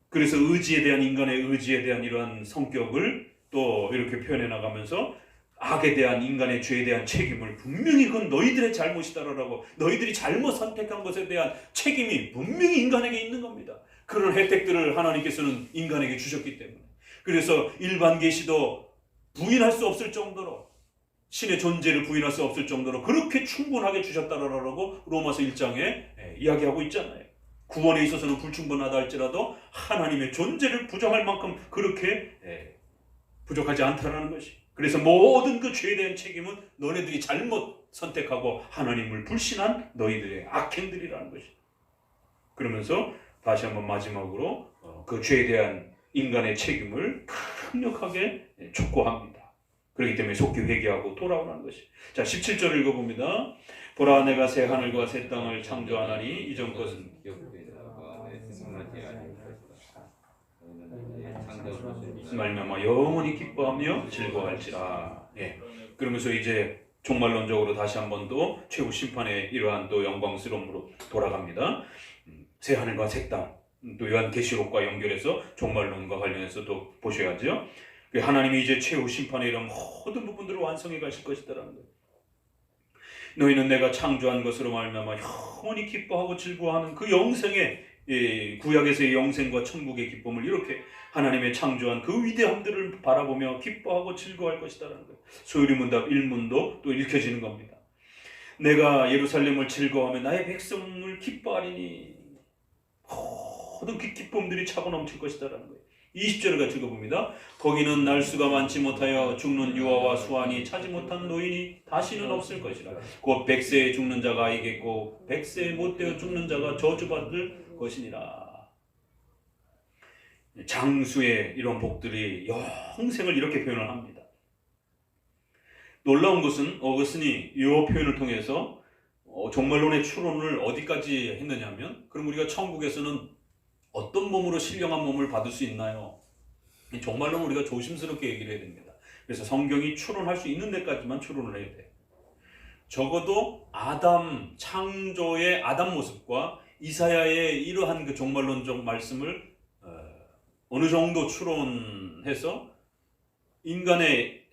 그래서 의지에 대한, 인간의 의지에 대한 이러한 성격을 또 이렇게 표현해 나가면서 악에 대한, 인간의 죄에 대한 책임을 분명히 그건 너희들의 잘못이다라고, 너희들이 잘못 선택한 것에 대한 책임이 분명히 인간에게 있는 겁니다. 그런 혜택들을 하나님께서는 인간에게 주셨기 때문에. 그래서 일반 계시도 부인할 수 없을 정도로, 신의 존재를 부인할 수 없을 정도로 그렇게 충분하게 주셨다라고 로마서 1장에 이야기하고 있잖아요. 구원에 있어서는 불충분하다 할지라도 하나님의 존재를 부정할 만큼 그렇게 부족하지 않다라는 것이. 그래서 모든 그 죄에 대한 책임은 너네들이 잘못 선택하고 하나님을 불신한 너희들의 악행들이라는 것이. 그러면서 다시 한번 마지막으로 그 죄에 대한 인간의 책임을 강력하게 촉구합니다. 그렇기 때문에 속히 회개하고 돌아오라는 것이. 자, 17절 읽어봅니다. 보라, 내가 새 하늘과 새 땅을 창조하나니 이전 것은 말미암아 영원히 기뻐하며 즐거워할지라. 그러면서 이제 종말론적으로 다시 한번 또 최후 심판의 이러한 또 영광스러움으로 돌아갑니다. 새 하늘과 새 땅, 또 요한계시록과 연결해서 종말론과 관련해서 또 보셔야죠. 하나님이 이제 최후 심판의 이런 모든 부분들을 완성해 가실 것이다라는 거예요. 너희는 내가 창조한 것으로 말미암아 영원히 기뻐하고 즐거워하는 그 영생의, 구약에서의 영생과 천국의 기쁨을 이렇게 하나님의 창조한 그 위대함들을 바라보며 기뻐하고 즐거워할 것이다라는 거예요. 소유리문답 1문도 또 읽혀지는 겁니다. 내가 예루살렘을 즐거워하며 나의 백성을 기뻐하리니 모든 그 기쁨들이 차고 넘칠 것이다라는 거예요. 20절을 같이 읽어봅니다. 거기는 날수가 많지 못하여 죽는 유아와 수완이 차지 못한 노인이 다시는 없을 것이라. 곧 100세에 죽는 자가 아이겠고 100세에 못되어 죽는 자가 저주받을 것이니라. 장수의 이런 복들이 영생을 이렇게 표현을 합니다. 놀라운 것은 어거스틴이 이 표현을 통해서 종말론의 추론을 어디까지 했느냐면, 그럼 우리가 천국에서는 어떤 몸으로 신령한 몸을 받을 수 있나요? 종말론 우리가 조심스럽게 얘기를 해야 됩니다. 그래서 성경이 추론할 수 있는 데까지만 추론을 해야 돼요. 적어도 아담 창조의 아담 모습과 이사야의 이러한 그 종말론적 말씀을 어느 정도 추론해서 인간의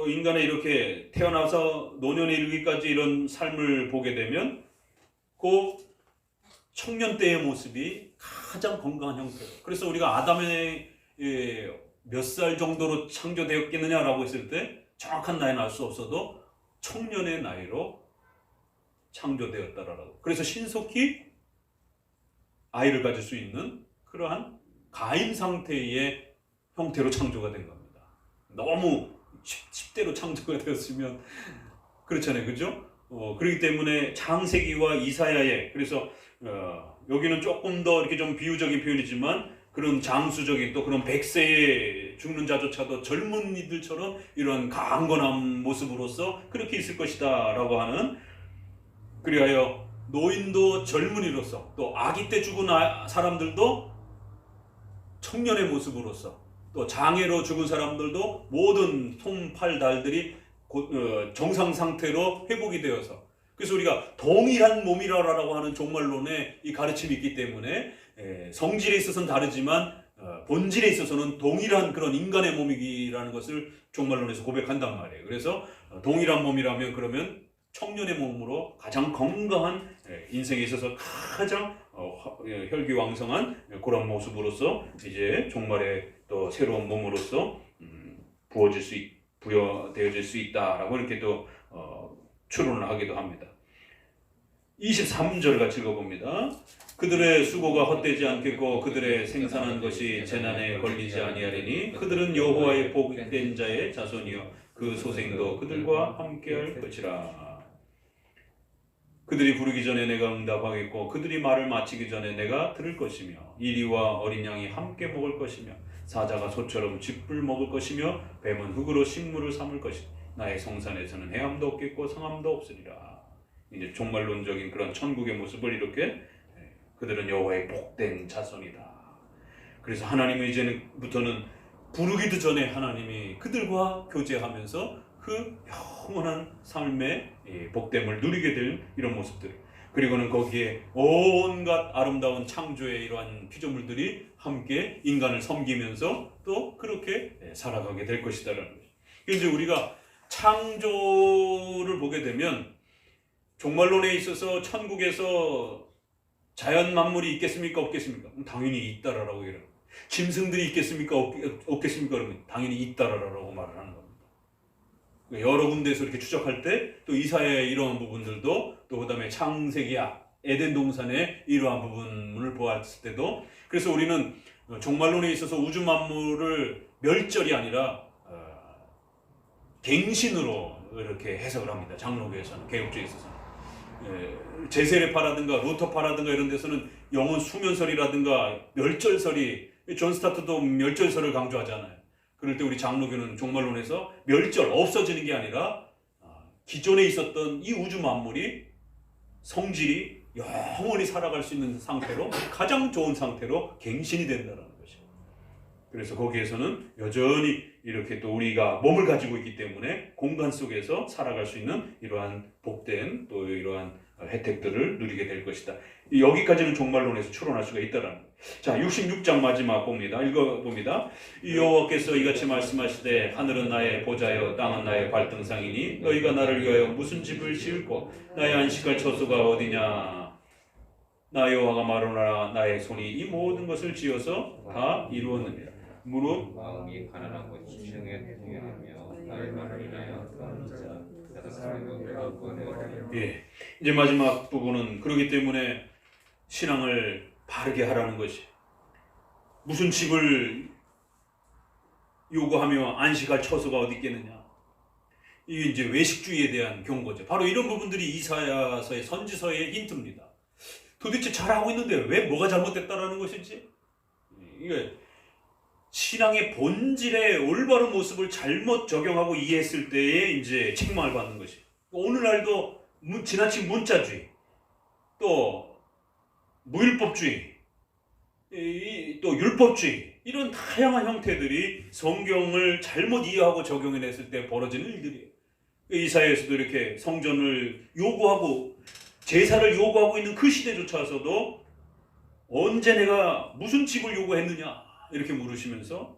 인간의 이렇게 태어나서 노년에 이르기까지 이런 삶을 보게 되면 그 청년 때의 모습이 가장 건강한 형태로. 그래서 우리가 아담의 몇 살 정도로 창조되었겠느냐라고 했을 때 정확한 나이는 알 수 없어도 청년의 나이로 창조되었다라고. 그래서 신속히 아이를 가질 수 있는 그러한 가임 상태의 형태로 창조가 된 겁니다. 너무 10대로 창조가 되었으면 그렇잖아요, 그죠? 그렇기 때문에 창세기와 이사야의, 그래서 여기는 조금 더 이렇게 좀 비유적인 표현이지만 그런 장수적인, 또 그런 100세에 죽는 자조차도 젊은이들처럼 이런 강건한 모습으로서 그렇게 있을 것이다 라고 하는, 그리하여 노인도 젊은이로서, 또 아기 때 죽은 사람들도 청년의 모습으로서, 또 장애로 죽은 사람들도 모든 손, 팔, 달들이 정상 상태로 회복이 되어서, 그래서 우리가 동일한 몸이라고 하는 종말론의 이 가르침이 있기 때문에 성질에 있어서는 다르지만 본질에 있어서는 동일한 그런 인간의 몸이라는 것을 종말론에서 고백한단 말이에요. 그래서 동일한 몸이라면 그러면 청년의 몸으로 가장 건강한, 인생에 있어서 가장 혈기왕성한 그런 모습으로서 이제 종말의 또 새로운 몸으로서 부여되어질 수 있다라고 이렇게 또 추론을 하기도 합니다. 23절 같이 읽어봅니다. 그들의 수고가 헛되지 않겠고 그들의 생산한 것이 재난에 걸리지 아니하리니 그들은 여호와의 복된 자의 자손이요 그 소생도 그들과 함께할 것이라. 그들이 부르기 전에 내가 응답하겠고 그들이 말을 마치기 전에 내가 들을 것이며 이리와 어린 양이 함께 먹을 것이며 사자가 소처럼 쥐뿔 먹을 것이며 뱀은 흙으로 식물을 삼을 것이다. 나의 성산에서는 해함도 없겠고 성함도 없으리라. 이제 종말론적인 그런 천국의 모습을 이렇게, 그들은 여호와의 복된 자손이다. 그래서 하나님은 이제부터는 부르기도 전에 하나님이 그들과 교제하면서 그 영원한 삶의 복됨을 누리게 될 이런 모습들, 그리고는 거기에 온갖 아름다운 창조의 이러한 피조물들이 함께 인간을 섬기면서 또 그렇게 살아가게 될 것이다라는 거죠. 이제 우리가 창조를 보게 되면 종말론에 있어서 천국에서 자연 만물이 있겠습니까? 없겠습니까? 당연히 있다라고 얘기해요. 짐승들이 있겠습니까? 없겠습니까? 그러면 당연히 있다라고 말을 하는 겁니다. 여러 군데에서 이렇게 추적할 때 또 이사야의 이러한 부분들도, 또 그다음에 창세기 에덴 동산의 이러한 부분을 보았을 때도, 그래서 우리는 종말론에 있어서 우주 만물을 멸절이 아니라 갱신으로 이렇게 해석을 합니다. 장로교에서는, 개혁주에 있어서는. 제세례파라든가 루터파라든가 이런 데서는 영혼 수면설이라든가 멸절설이, 존 스타트도 멸절설을 강조하잖아요. 그럴 때 우리 장로교는 종말론에서 멸절, 없어지는 게 아니라 기존에 있었던 이 우주 만물이 성질이 영원히 살아갈 수 있는 상태로, 가장 좋은 상태로 갱신이 된다는 것이죠. 그래서 거기에서는 여전히 이렇게 또 우리가 몸을 가지고 있기 때문에 공간 속에서 살아갈 수 있는 이러한 복된 또 이러한 혜택들을 누리게 될 것이다. 여기까지는 종말론에서 추론할 수가 있다라는 거예요. 자, 66장 마지막 봅니다. 읽어봅니다. 여호와께서 이같이 말씀하시되 하늘은 나의 보좌여 땅은 나의 발등상이니 너희가 나를 위하여 무슨 집을 지을꼬 나의 안식할 처소가 어디냐. 나 여호와가 말하노라 나의 손이 이 모든 것을 지어서 다 이루었느니라. 무릇 마음이 가난하고 지중에 통행하며 나의 말을 인하여 떠는 자 예, 이제 마지막 부분은 그렇기 때문에 신앙을 바르게 하라는 것이, 무슨 집을 요구하며 안식할 처소가 어디 있겠느냐. 이게 이제 외식주의에 대한 경고죠. 바로 이런 부분들이 이사야서의 선지서의 힌트입니다. 도대체 잘하고 있는데 왜 뭐가 잘못됐다라는 것인지, 이게 신앙의 본질의 올바른 모습을 잘못 적용하고 이해했을 때에 이제 책망을 받는 것이. 오늘날도 지나친 문자주의, 또 무율법주의, 또 율법주의, 이런 다양한 형태들이 성경을 잘못 이해하고 적용해냈을 때 벌어지는 일들이에요. 이사야에서도 이렇게 성전을 요구하고 제사를 요구하고 있는 그 시대조차서도 언제 내가 무슨 집을 요구했느냐 이렇게 물으시면서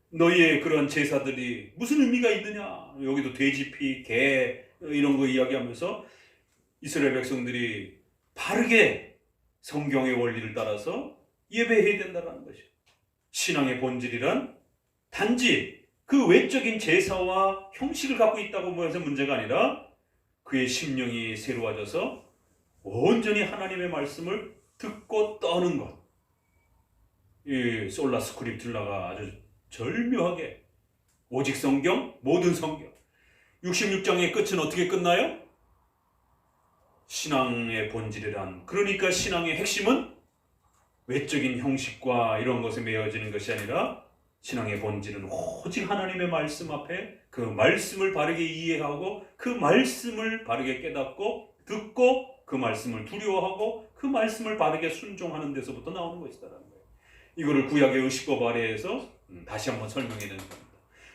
너희의 그런 제사들이 무슨 의미가 있느냐. 여기도 돼지피, 개 이런 거 이야기하면서 이스라엘 백성들이 바르게 성경의 원리를 따라서 예배해야 된다는 것이에요. 신앙의 본질이란 단지 그 외적인 제사와 형식을 갖고 있다고 해서 문제가 아니라 그의 심령이 새로워져서 온전히 하나님의 말씀을 듣고 떠는 것. 이 솔라 스크립툴라가 아주 절묘하게 오직 성경, 모든 성경. 66장의 끝은 어떻게 끝나요? 신앙의 본질이란, 그러니까 신앙의 핵심은 외적인 형식과 이런 것에 매여지는 것이 아니라 신앙의 본질은 오직 하나님의 말씀 앞에 그 말씀을 바르게 이해하고 그 말씀을 바르게 깨닫고 듣고 그 말씀을 두려워하고 그 말씀을 바르게 순종하는 데서부터 나오는 것이다라는 거예요. 이거를 구약의 의식법 아래에서 다시 한번 설명해야 되는 겁니다.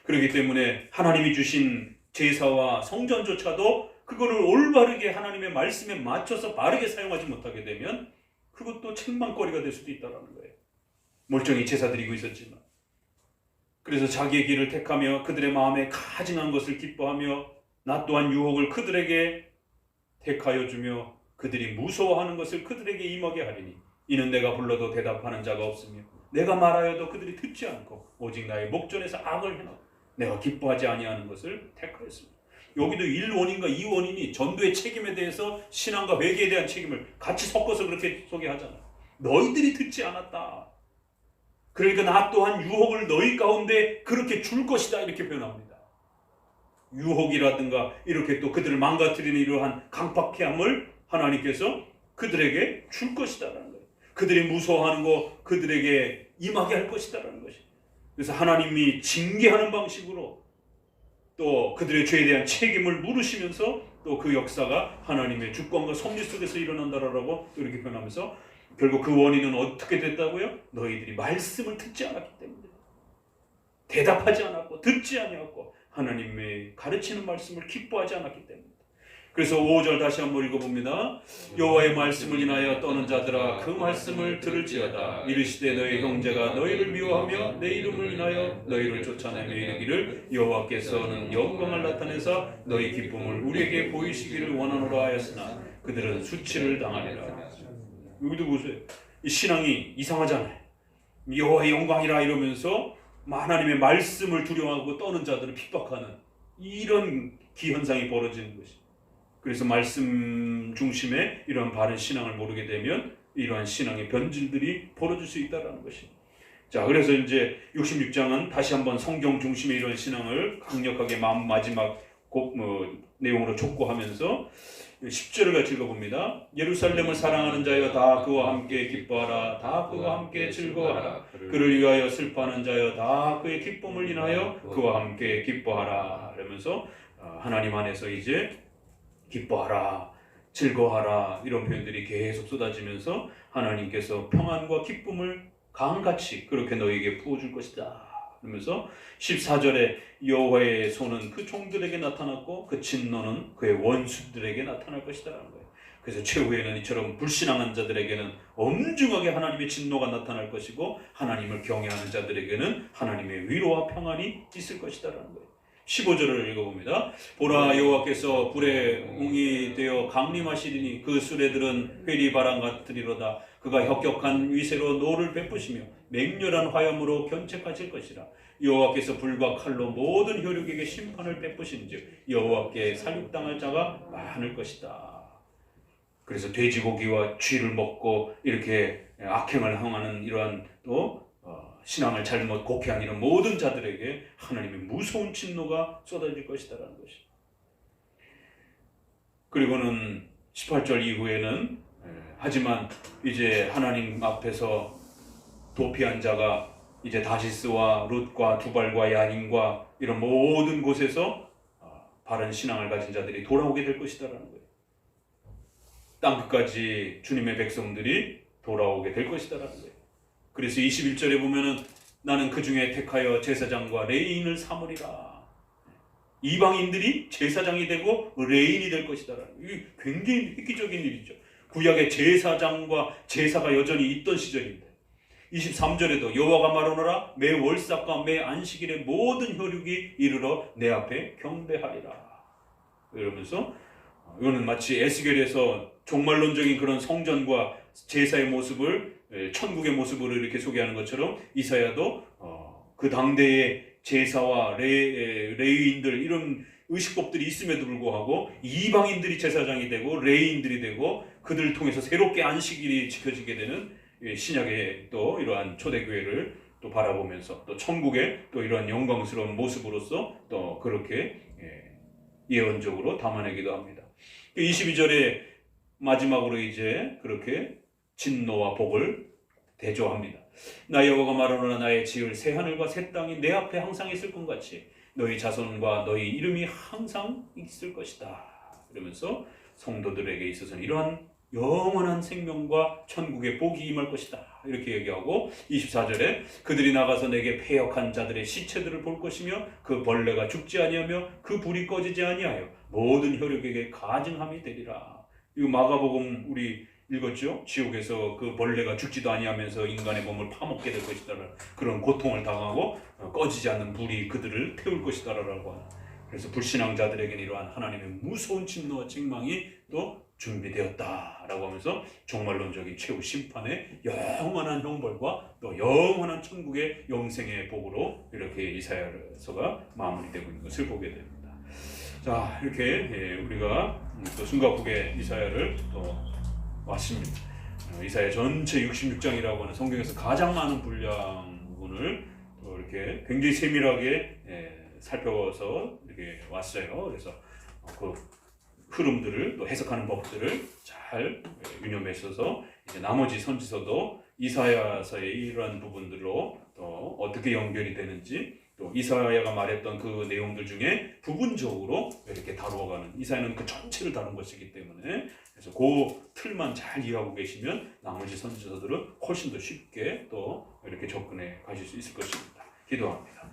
그렇기 때문에 하나님이 주신 제사와 성전조차도 그거를 올바르게 하나님의 말씀에 맞춰서 바르게 사용하지 못하게 되면 그것도 책망거리가 될 수도 있다는 거예요. 멀쩡히 제사 드리고 있었지만. 그래서 자기의 길을 택하며 그들의 마음에 가증한 것을 기뻐하며 나 또한 유혹을 그들에게 택하여 주며 그들이 무서워하는 것을 그들에게 임하게 하리니 이는 내가 불러도 대답하는 자가 없으며 내가 말하여도 그들이 듣지 않고 오직 나의 목전에서 악을 행하고 내가 기뻐하지 아니하는 것을 택하였습니다. 여기도 1원인가 2원인이 전도의 책임에 대해서 신앙과 회개에 대한 책임을 같이 섞어서 그렇게 소개하잖아요. 너희들이 듣지 않았다. 그러니까 나 또한 유혹을 너희 가운데 그렇게 줄 것이다 이렇게 표현합니다. 유혹이라든가 이렇게 또 그들을 망가뜨리는 이러한 강팍해함을 하나님께서 그들에게 줄 것이다라는 거예요. 그들이 무서워하는 거 그들에게 임하게 할 것이다라는 것이. 그래서 하나님이 징계하는 방식으로 또 그들의 죄에 대한 책임을 물으시면서 또 그 역사가 하나님의 주권과 섭리 속에서 일어난다라고 이렇게 표현하면서 결국 그 원인은 어떻게 됐다고요? 너희들이 말씀을 듣지 않았기 때문에 대답하지 않았고 듣지 아니었고 하나님의 가르치는 말씀을 기뻐하지 않았기 때문에. 그래서 5절 다시 한번 읽어봅니다. 여호와의 말씀을 인하여 떠는 자들아 그 말씀을 들을지어다. 이르시되 너희 형제가 너희를 미워하며 내 이름을 인하여 너희를 쫓아내며 이르기를 여호와께서는 영광을 나타내사 너희 기쁨을 우리에게 보이시기를 원하노라 하였으나 그들은 수치를 당하리라. 여기도 보세요. 이 신앙이 이상하잖아요. 여호와의 영광이라 이러면서 하나님의 말씀을 두려워하고 떠는 자들을 핍박하는 이런 기현상이 벌어지는 것이. 그래서 말씀 중심의 이러한 바른 신앙을 모르게 되면 이러한 신앙의 변질들이 벌어질 수 있다는 것이. 자, 그래서 이제 66장은 다시 한번 성경 중심의 이런 신앙을 강력하게 마지막 내용으로 촉구하면서 10절을 같이 읽어봅니다. 예루살렘을 사랑하는 자여 다 그와 함께 기뻐하라. 다 그와 함께 즐거워하라. 그를 위하여 슬퍼하는 자여 다 그의 기쁨을 인하여 그와 함께 기뻐하라. 그러면서 하나님 안에서 이제 기뻐하라, 즐거워하라 이런 표현들이 계속 쏟아지면서 하나님께서 평안과 기쁨을 강같이 그렇게 너희에게 부어줄 것이다. 그러면서 14절에 여호와의 손은 그 종들에게 나타났고 그 진노는 그의 원수들에게 나타날 것이다 라는 거예요. 그래서 최후에는 이처럼 불신앙한 자들에게는 엄중하게 하나님의 진노가 나타날 것이고 하나님을 경외하는 자들에게는 하나님의 위로와 평안이 있을 것이다 라는 거예요. 15절을 읽어봅니다. 보라 여호와께서 불에 웅이 되어 강림하시리니 그 수레들은 회리바람 같으리로다. 그가 혁혁한 위세로 노를 베푸시며 맹렬한 화염으로 견책하실 것이라. 여호와께서 불과 칼로 모든 혈육에게 심판을 베푸신즉 여호와께 살육당할 자가 많을 것이다. 그래서 돼지고기와 쥐를 먹고 이렇게 악행을 행하는 이러한 또 신앙을 잘못 곡해한 이런 모든 자들에게 하나님의 무서운 진노가 쏟아질 것이다라는 것이. 그리고는 18절 이후에는 하지만 이제 하나님 앞에서 도피한 자가 이제 다시스와 룻과 두발과 야닌과 이런 모든 곳에서 바른 신앙을 가진 자들이 돌아오게 될 것이다라는 거예요. 땅끝까지 주님의 백성들이 돌아오게 될 것이다라는 거예요. 그래서 21절에 보면은 나는 그 중에 택하여 제사장과 레인을 삼으리라. 이방인들이 제사장이 되고 레인이 될 것이다라는 이게 굉장히 획기적인 일이죠. 구약의 제사장과 제사가 여전히 있던 시절입니다. 23절에도 여호와가 말하노라 매 월삭과 매 안식일의 모든 혈육이 이르러 내 앞에 경배하리라. 이러면서 이거는 마치 에스겔에서 종말론적인 그런 성전과 제사의 모습을 천국의 모습으로 이렇게 소개하는 것처럼 이사야도 그 당대의 제사와 레위인들 이런 의식법들이 있음에도 불구하고 이방인들이 제사장이 되고 레위인들이 되고 그들을 통해서 새롭게 안식일이 지켜지게 되는 신약의 또 이러한 초대교회를 또 바라보면서 또 천국의 또 이러한 영광스러운 모습으로서 또 그렇게 예언적으로 담아내기도 합니다. 22절에 마지막으로 이제 그렇게 진노와 복을 대조합니다. 나 여호와가 말하노라 나의 지을 새 하늘과 새 땅이 내 앞에 항상 있을 것 같이 너희 자손과 너희 이름이 항상 있을 것이다. 이러면서 성도들에게 있어서는 이러한 영원한 생명과 천국의 복이 임할 것이다. 이렇게 얘기하고 24절에 그들이 나가서 내게 패역한 자들의 시체들을 볼 것이며 그 벌레가 죽지 아니하며 그 불이 꺼지지 아니하여 모든 혈육에게 가증함이 되리라. 이거 마가복음 우리 읽었죠? 지옥에서 그 벌레가 죽지도 아니하면서 인간의 몸을 파먹게 될 것이다. 그런 고통을 당하고 꺼지지 않는 불이 그들을 태울 것이다 라고 하는. 그래서 불신앙자들에게는 이러한 하나님의 무서운 진노와 책망이 또 준비되었다라고 하면서 종말론적인 최후 심판의 영원한 형벌과 또 영원한 천국의 영생의 복으로 이렇게 이사야서가 마무리되고 있는 것을 보게 됩니다. 자, 이렇게 우리가 또 숨가쁘게 이사야를 또 왔습니다. 이사야 전체 66장이라고 하는 성경에서 가장 많은 분량 부분을 또 이렇게 굉장히 세밀하게 살펴서 이렇게 왔어요. 그래서 그 흐름들을 또 해석하는 법들을 잘 유념했어서 이제 나머지 선지서도 이사야서의 이러한 부분들로 또 어떻게 연결이 되는지 또 이사야가 말했던 그 내용들 중에 부분적으로 이렇게 다루어가는 이사야는 그 전체를 다룬 것이기 때문에 그래서 그 틀만 잘 이해하고 계시면 나머지 선지서들은 훨씬 더 쉽게 또 이렇게 접근해 가실 수 있을 것입니다. 기도합니다.